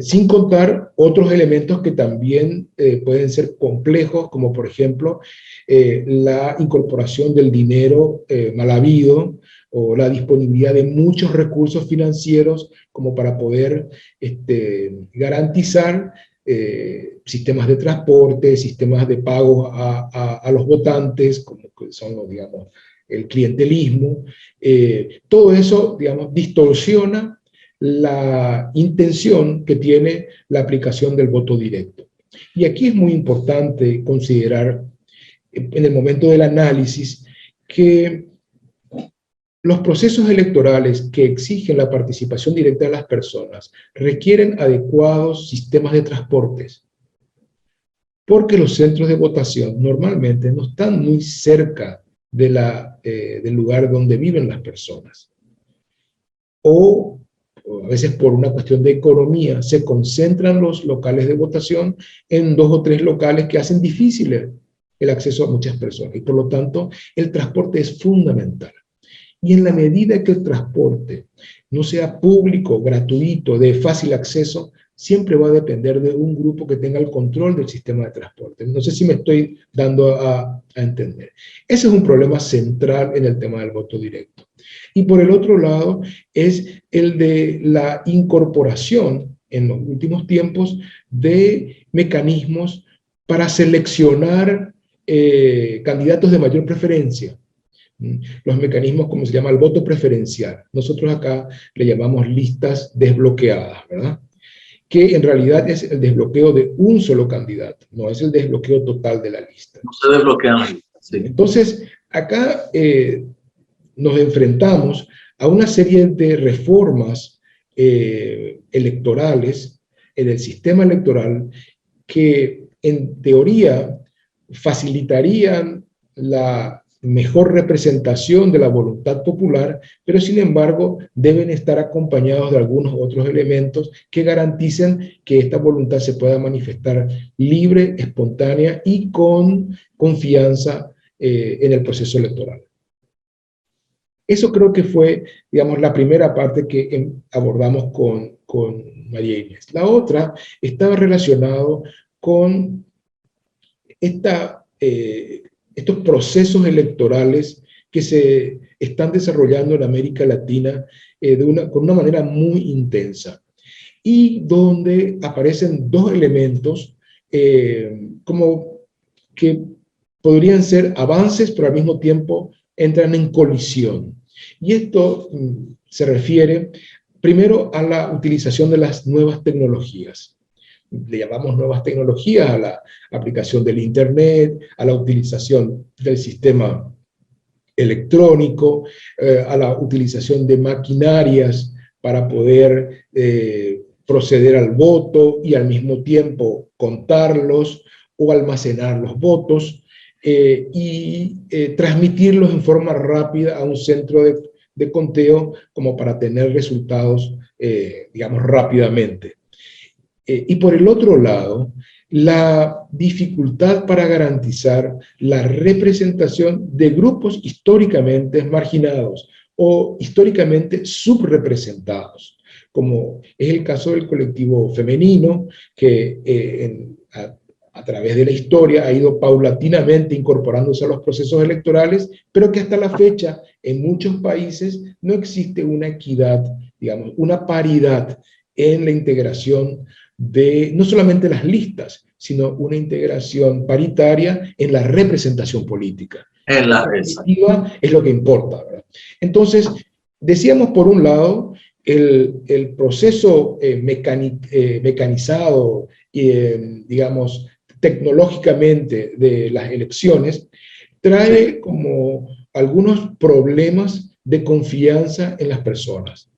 S2: Sin contar otros elementos que también pueden ser complejos, como por ejemplo la incorporación del dinero mal habido o la disponibilidad de muchos recursos financieros como para poder garantizar sistemas de transporte, sistemas de pagos a los votantes, como que son, digamos, el clientelismo, todo eso, digamos, distorsiona la intención que tiene la aplicación del voto directo. Y aquí es muy importante considerar, en el momento del análisis, que los procesos electorales que exigen la participación directa de las personas requieren adecuados sistemas de transportes, porque los centros de votación normalmente no están muy cerca de del lugar donde viven las personas. O a veces por una cuestión de economía, se concentran los locales de votación en 2 o 3 locales que hacen difícil el acceso a muchas personas. Y por lo tanto, el transporte es fundamental. Y en la medida que el transporte no sea público, gratuito, de fácil acceso, siempre va a depender de un grupo que tenga el control del sistema de transporte. No sé si me estoy dando a entender. Ese es un problema central en el tema del voto directo. Y por el otro lado es el de la incorporación en los últimos tiempos de mecanismos para seleccionar candidatos de mayor preferencia. Los mecanismos, como se llama, el voto preferencial. Nosotros acá le llamamos listas desbloqueadas, ¿verdad? Que en realidad es el desbloqueo de un solo candidato, no es el desbloqueo total de la lista.
S1: No se desbloquean. Sí.
S2: Entonces, acá nos enfrentamos a una serie de reformas electorales en el sistema electoral que en teoría facilitarían la mejor representación de la voluntad popular, pero sin embargo deben estar acompañados de algunos otros elementos que garanticen que esta voluntad se pueda manifestar libre, espontánea y con confianza en el proceso electoral. Eso creo que fue, digamos, la primera parte que abordamos con María Inés. La otra estaba relacionado con estos procesos electorales que se están desarrollando en América Latina con una manera muy intensa, y donde aparecen 2 elementos como que podrían ser avances, pero al mismo tiempo entran en colisión. Y esto se refiere primero a la utilización de las nuevas tecnologías. Le llamamos nuevas tecnologías a la aplicación del Internet, a la utilización del sistema electrónico, a la utilización de maquinarias para poder proceder al voto y al mismo tiempo contarlos o almacenar los votos y transmitirlos en forma rápida a un centro de conteo como para tener resultados, digamos, rápidamente. Y por el otro lado, la dificultad para garantizar la representación de grupos históricamente marginados o históricamente subrepresentados, como es el caso del colectivo femenino, que a través de la historia ha ido paulatinamente incorporándose a los procesos electorales, pero que hasta la fecha en muchos países no existe una equidad, digamos, una paridad en la integración de no solamente las listas, sino una integración paritaria en la representación política. La perspectiva es lo que importa, ¿verdad? Entonces, decíamos por un lado, el proceso mecanizado, digamos, tecnológicamente de las elecciones, trae como algunos problemas de confianza en las personas.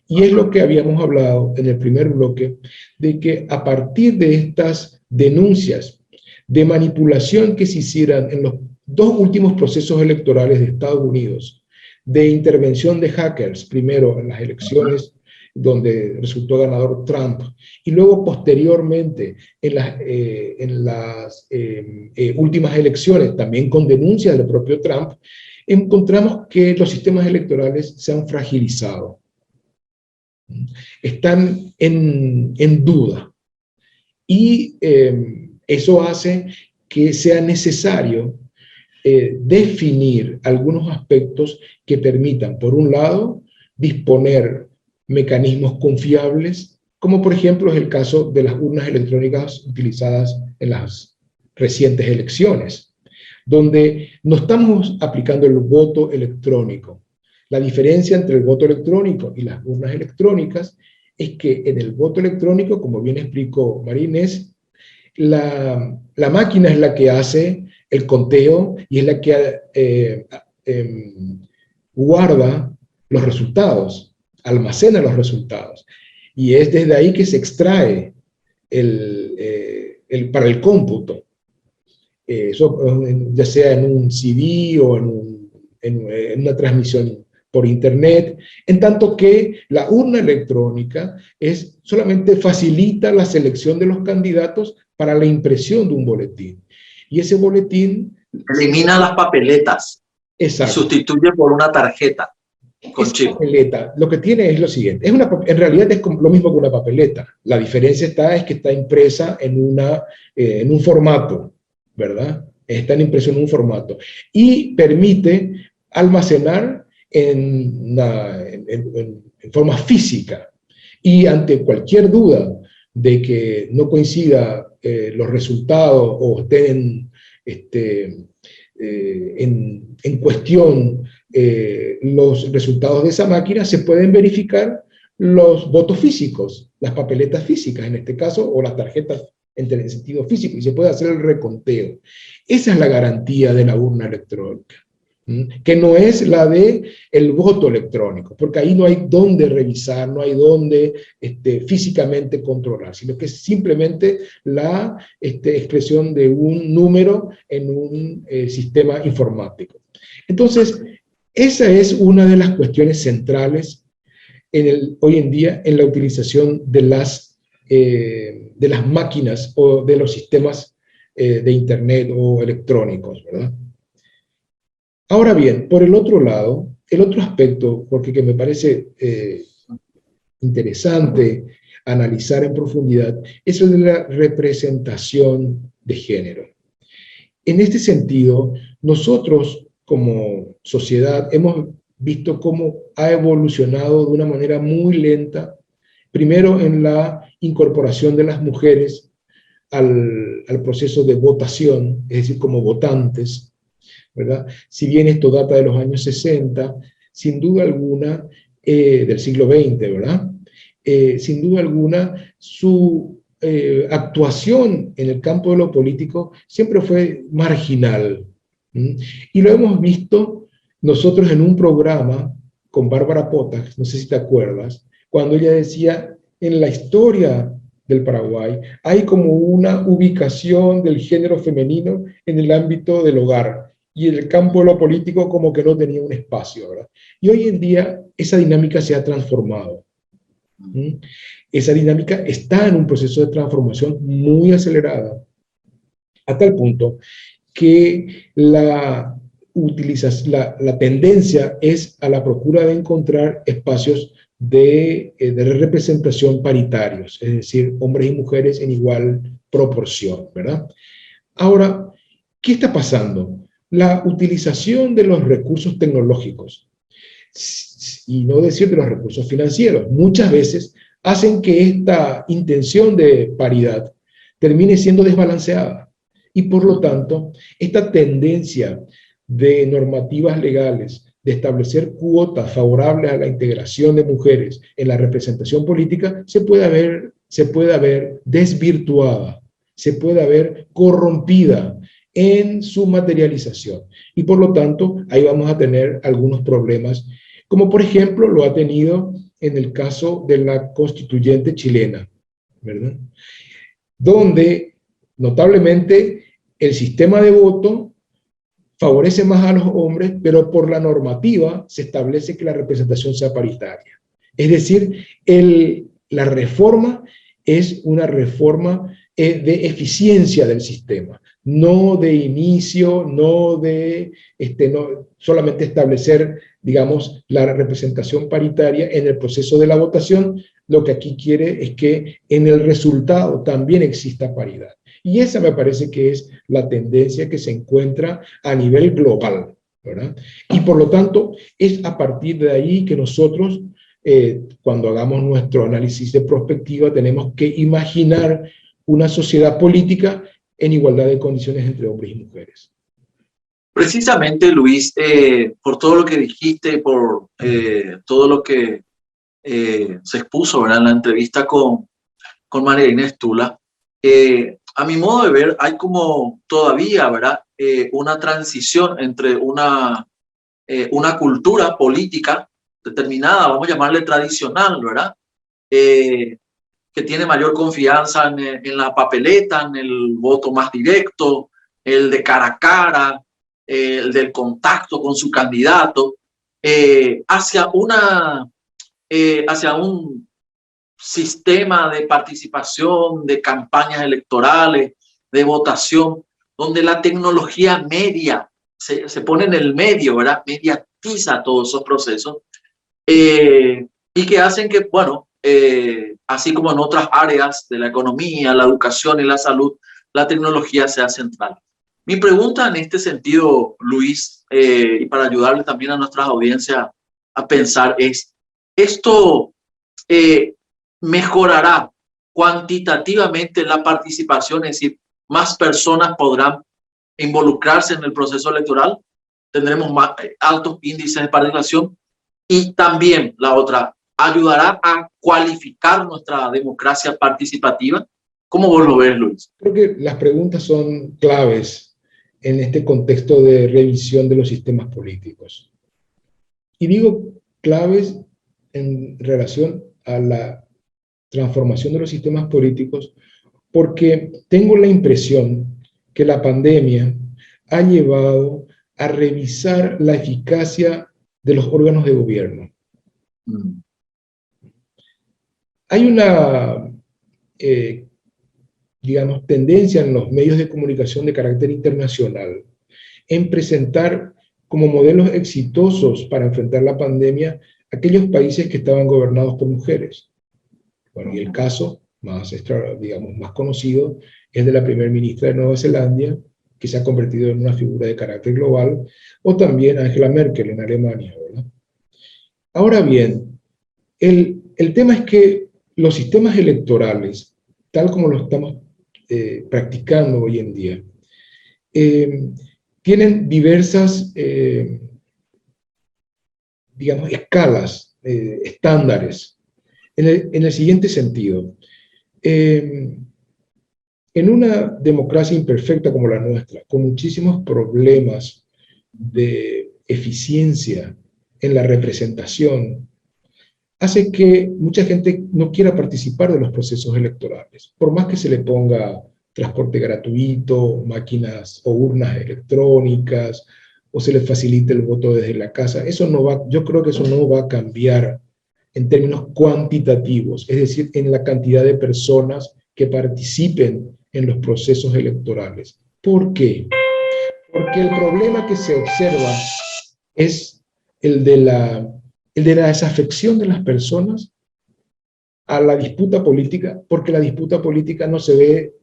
S2: Y es lo que habíamos hablado en el primer bloque, de que a partir de estas denuncias de manipulación que se hicieran en los 2 últimos procesos electorales de Estados Unidos, de intervención de hackers, primero en las elecciones donde resultó ganador Trump, y luego posteriormente en las últimas elecciones, también con denuncias del propio Trump, encontramos que los sistemas electorales se han fragilizado. Están en duda. Y eso hace que sea necesario definir algunos aspectos que permitan, por un lado, disponer mecanismos confiables, como por ejemplo es el caso de las urnas electrónicas utilizadas en las recientes elecciones, donde no estamos aplicando el voto electrónico. La diferencia entre el voto electrónico y las urnas electrónicas es que en el voto electrónico, como bien explicó María Inés, la máquina es la que hace el conteo y es la que guarda los resultados, almacena los resultados. Y es desde ahí que se extrae para el cómputo. Eso, ya sea en un CD o en una transmisión por internet, en tanto que la urna electrónica solamente facilita la selección de los candidatos para la impresión de un boletín. Y ese boletín...
S1: Elimina las papeletas.
S2: Exacto.
S1: Y sustituye por una tarjeta con chip.
S2: Papeleta, lo que tiene es lo siguiente, en realidad es lo mismo que una papeleta. La diferencia es que está impresa en un formato, ¿verdad? Está impresa en un formato. Y permite almacenar en forma física. Y ante cualquier duda de que no coincida los resultados o estén en cuestión los resultados de esa máquina, se pueden verificar los votos físicos, las papeletas físicas en este caso, o las tarjetas en el sentido físico, y se puede hacer el reconteo. Esa es la garantía de la urna electrónica, que no es la de el voto electrónico, porque ahí no hay dónde revisar, no hay dónde físicamente controlar, sino que es simplemente la expresión de un número en un sistema informático. Entonces, esa es una de las cuestiones centrales hoy en día en la utilización de las máquinas o de los sistemas de Internet o electrónicos, ¿verdad? Ahora bien, por el otro lado, el otro aspecto, porque que me parece interesante analizar en profundidad, es el de la representación de género. En este sentido, nosotros como sociedad hemos visto cómo ha evolucionado de una manera muy lenta, primero en la incorporación de las mujeres al proceso de votación, es decir, como votantes, ¿verdad? Si bien esto data de los años 60, sin duda alguna, del siglo XX, ¿verdad? Sin duda alguna, su actuación en el campo de lo político siempre fue marginal. Y lo hemos visto nosotros en un programa con Bárbara Potax, no sé si te acuerdas, cuando ella decía, en la historia del Paraguay hay como una ubicación del género femenino en el ámbito del hogar, y el campo de lo político como que no tenía un espacio, ¿verdad? Y hoy en día esa dinámica se ha transformado. Esa dinámica está en un proceso de transformación muy acelerada, a tal punto que la tendencia es a la procura de encontrar espacios de representación paritarios, es decir, hombres y mujeres en igual proporción, ¿verdad? Ahora, ¿qué está pasando? La utilización de los recursos tecnológicos, y no decir de los recursos financieros, muchas veces hacen que esta intención de paridad termine siendo desbalanceada. Y por lo tanto, esta tendencia de normativas legales, de establecer cuotas favorables a la integración de mujeres en la representación política, se puede haber desvirtuada, se puede haber corrompida en su materialización. Y por lo tanto, ahí vamos a tener algunos problemas, como por ejemplo lo ha tenido en el caso de la constituyente chilena, ¿verdad? Donde notablemente el sistema de voto favorece más a los hombres, pero por la normativa se establece que la representación sea paritaria. Es decir, la reforma es una reforma de eficiencia del sistema, no de inicio, no de no solamente establecer, digamos, la representación paritaria en el proceso de la votación. Lo que aquí quiere es que en el resultado también exista paridad. Y esa me parece que es la tendencia que se encuentra a nivel global, ¿verdad? Y por lo tanto, es a partir de ahí que nosotros, cuando hagamos nuestro análisis de prospectiva, tenemos que imaginar una sociedad política en igualdad de condiciones entre hombres y mujeres.
S1: Precisamente, Luis, por todo lo que dijiste, por todo lo que se expuso, ¿verdad?, en la entrevista con María Inés Tula, a mi modo de ver, hay como todavía, ¿verdad?, una transición entre una cultura política determinada, vamos a llamarle tradicional, ¿verdad?, que tiene mayor confianza en la papeleta, en el voto más directo, el de cara a cara, el del contacto con su candidato, hacia un sistema de participación, de campañas electorales, de votación, donde la tecnología media se pone en el medio, ¿verdad? Mediatiza todos esos procesos, y que hacen que, bueno, así como en otras áreas de la economía, la educación y la salud, la tecnología sea central. Mi pregunta en este sentido, Luis, y para ayudarle también a nuestras audiencias a pensar es, ¿esto mejorará cuantitativamente la participación? Es decir, ¿más personas podrán involucrarse en el proceso electoral? ¿Tendremos más altos índices de participación? Y también la otra, ¿ayudará a cualificar nuestra democracia participativa? ¿Cómo vos lo ves, Luis?
S2: Creo que las preguntas son claves en este contexto de revisión de los sistemas políticos. Y digo claves en relación a la transformación de los sistemas políticos porque tengo la impresión que la pandemia ha llevado a revisar la eficacia de los órganos de gobierno. Hay una, digamos, tendencia en los medios de comunicación de carácter internacional en presentar como modelos exitosos para enfrentar la pandemia aquellos países que estaban gobernados por mujeres. Bueno, y el caso más, digamos, más conocido es de la primera ministra de Nueva Zelanda, que se ha convertido en una figura de carácter global, o también Angela Merkel en Alemania, ¿verdad? Ahora bien, el tema es que los sistemas electorales, tal como lo estamos practicando hoy en día, tienen diversas, digamos, escalas, estándares, en el siguiente sentido. En una democracia imperfecta como la nuestra, con muchísimos problemas de eficiencia en la representación, hace que mucha gente no quiera participar de los procesos electorales, por más que se le ponga transporte gratuito, máquinas o urnas electrónicas, o se le facilite el voto desde la casa. Eso no va, yo creo que eso no va a cambiar en términos cuantitativos, es decir, en la cantidad de personas que participen en los procesos electorales. ¿Por qué? Porque el problema que se observa es el de la desafección de las personas a la disputa política, porque la disputa política no se ve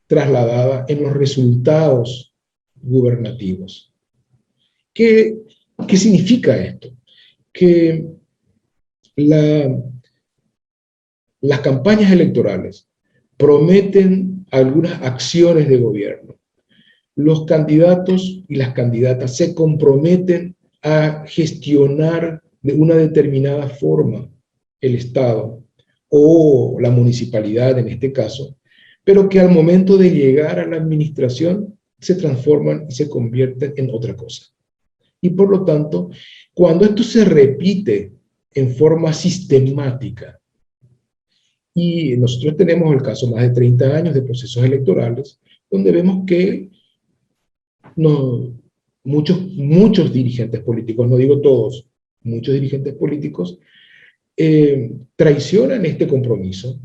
S2: trasladada en los resultados gubernativos. ¿Qué significa esto? Que las campañas electorales prometen algunas acciones de gobierno. Los candidatos y las candidatas se comprometen a gestionar de una determinada forma el Estado o la municipalidad en este caso, pero que al momento de llegar a la administración se transforman y se convierten en otra cosa. Y por lo tanto, cuando esto se repite en forma sistemática, y nosotros tenemos el caso más de 30 años de procesos electorales, donde vemos que muchos dirigentes políticos, no digo todos, muchos dirigentes políticos traicionan este compromiso.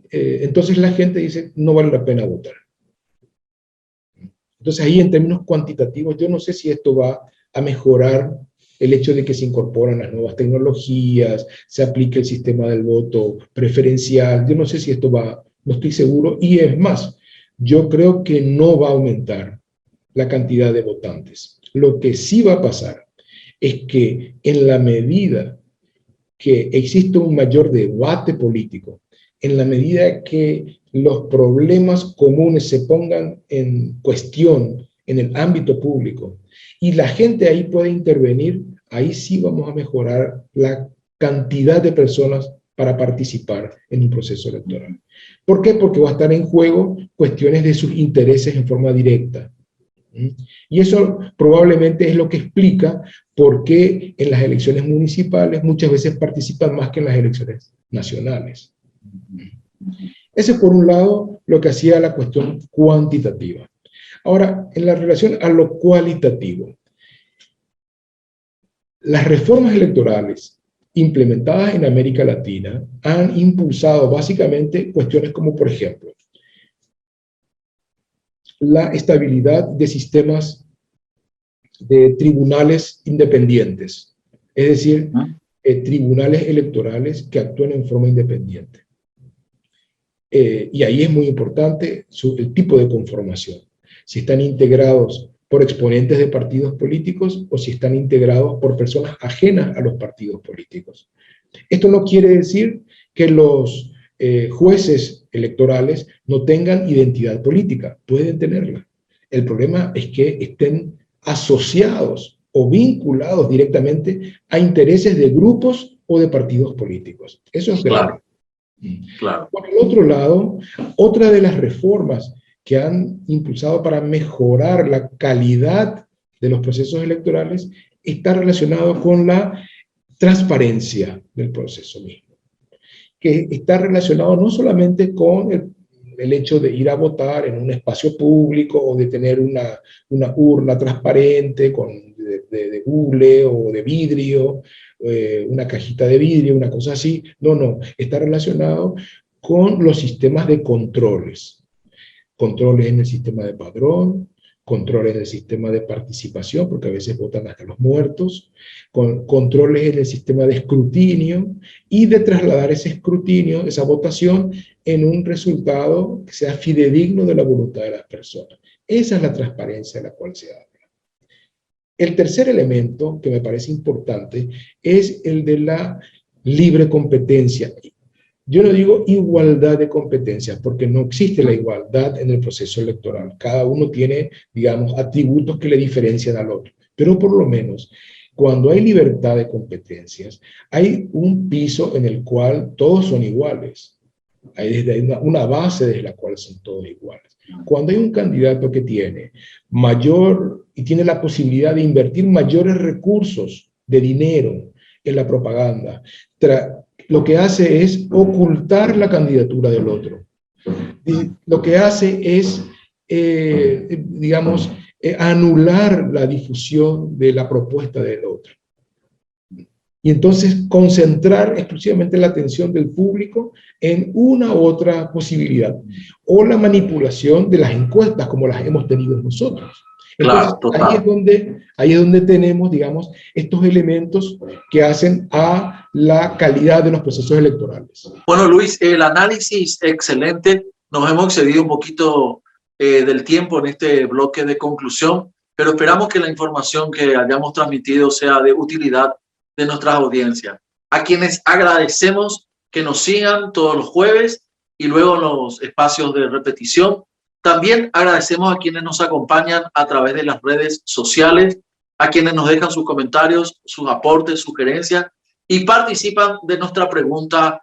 S2: Entonces la gente dice, no vale la pena votar. Entonces ahí en términos cuantitativos, yo no sé si esto va a mejorar el hecho de que se incorporan las nuevas tecnologías, se aplique el sistema del voto preferencial, yo no sé si esto va, no estoy seguro, y es más, yo creo que no va a aumentar la cantidad de votantes. Lo que sí va a pasar es que en la medida que existe un mayor debate político, en la medida que los problemas comunes se pongan en cuestión en el ámbito público, y la gente ahí puede intervenir, ahí sí vamos a mejorar la cantidad de personas para participar en un proceso electoral. ¿Por qué? Porque va a estar en juego cuestiones de sus intereses en forma directa. Y eso probablemente es lo que explica por qué en las elecciones municipales muchas veces participan más que en las elecciones nacionales. Ese es por un lado lo que hacía la cuestión cuantitativa. Ahora, en la relación a lo cualitativo, las reformas electorales implementadas en América Latina han impulsado básicamente cuestiones como, por ejemplo, la estabilidad de sistemas de tribunales independientes, es decir, tribunales electorales que actúan en forma independiente. Y ahí es muy importante el tipo de conformación, si están integrados por exponentes de partidos políticos o si están integrados por personas ajenas a los partidos políticos. Esto no quiere decir que los jueces electorales no tengan identidad política, pueden tenerla. El problema es que estén asociados o vinculados directamente a intereses de grupos o de partidos políticos. Eso es grave.
S1: Claro.
S2: Por el otro lado, otra de las reformas que han impulsado para mejorar la calidad de los procesos electorales está relacionado con la transparencia del proceso mismo, que está relacionado no solamente con el hecho de ir a votar en un espacio público o de tener una urna transparente de hule o de vidrio, una cajita de vidrio, una cosa así. No, está relacionado con los sistemas de controles. Controles en el sistema de padrón, controles en el sistema de participación, porque a veces votan hasta los muertos, controles en el sistema de escrutinio, y de trasladar ese escrutinio, esa votación, en un resultado que sea fidedigno de la voluntad de las personas. Esa es la transparencia de la cual se habla. El tercer elemento que me parece importante es el de la libre competencia. Yo no digo igualdad de competencias, porque no existe la igualdad en el proceso electoral. Cada uno tiene, digamos, atributos que le diferencian al otro. Pero por lo menos, cuando hay libertad de competencias, hay un piso en el cual todos son iguales. Hay desde una base desde la cual son todos iguales. Cuando hay un candidato que tiene mayor y tiene la posibilidad de invertir mayores recursos de dinero en la propaganda, lo que hace es ocultar la candidatura del otro. Lo que hace es, digamos, anular la difusión de la propuesta del otro. Y entonces concentrar exclusivamente la atención del público en una u otra posibilidad. O la manipulación de las encuestas, como las hemos tenido nosotros. Entonces, claro, ahí es donde tenemos, digamos, estos elementos que hacen a la calidad de los procesos electorales.
S1: Bueno, Luis, el análisis excelente. Nos hemos excedido un poquito del tiempo en este bloque de conclusión, pero esperamos que la información que hayamos transmitido sea de utilidad de nuestras audiencias, a quienes agradecemos que nos sigan todos los jueves y luego en los espacios de repetición. También agradecemos a quienes nos acompañan a través de las redes sociales, a quienes nos dejan sus comentarios, sus aportes, sugerencias y participan de nuestra pregunta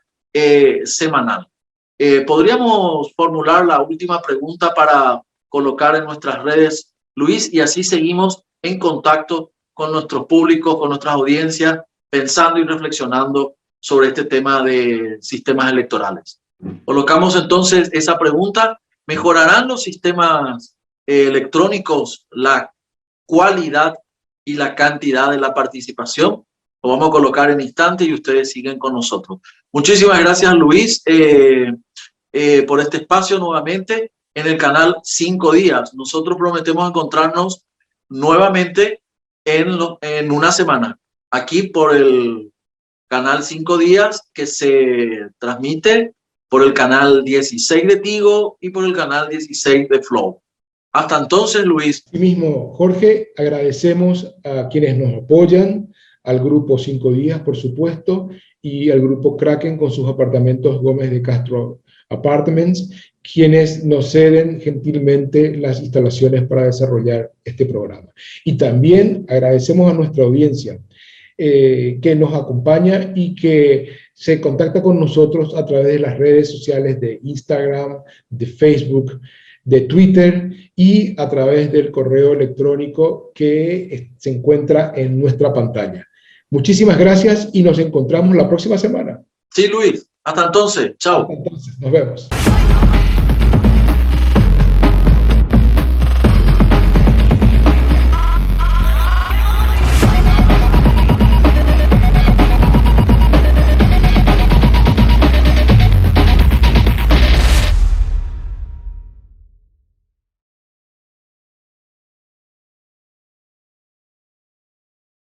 S1: semanal. Podríamos formular la última pregunta para colocar en nuestras redes, Luis, y así seguimos en contacto con nuestros públicos, con nuestras audiencias, pensando y reflexionando sobre este tema de sistemas electorales. Colocamos entonces esa pregunta. ¿Mejorarán los sistemas electrónicos la cualidad y la cantidad de la participación? Lo vamos a colocar en instante y ustedes siguen con nosotros. Muchísimas gracias, Luis, por este espacio nuevamente en el canal 5 días. Nosotros prometemos encontrarnos nuevamente en una semana, aquí por el canal 5 días, que se transmite por el canal 16 de Tigo y por el canal 16 de Flow. Hasta entonces, Luis.
S2: Sí mismo, Jorge, agradecemos a quienes nos apoyan, al grupo 5 días, por supuesto, y al grupo Kraken con sus apartamentos Gómez de Castro Apartments, quienes nos ceden gentilmente las instalaciones para desarrollar este programa. Y también agradecemos a nuestra audiencia que nos acompaña y que se contacta con nosotros a través de las redes sociales de Instagram, de Facebook, de Twitter y a través del correo electrónico que se encuentra en nuestra pantalla. Muchísimas gracias y nos encontramos la próxima semana.
S1: Sí, Luis. Hasta entonces. Chao.
S2: Hasta entonces. Nos vemos.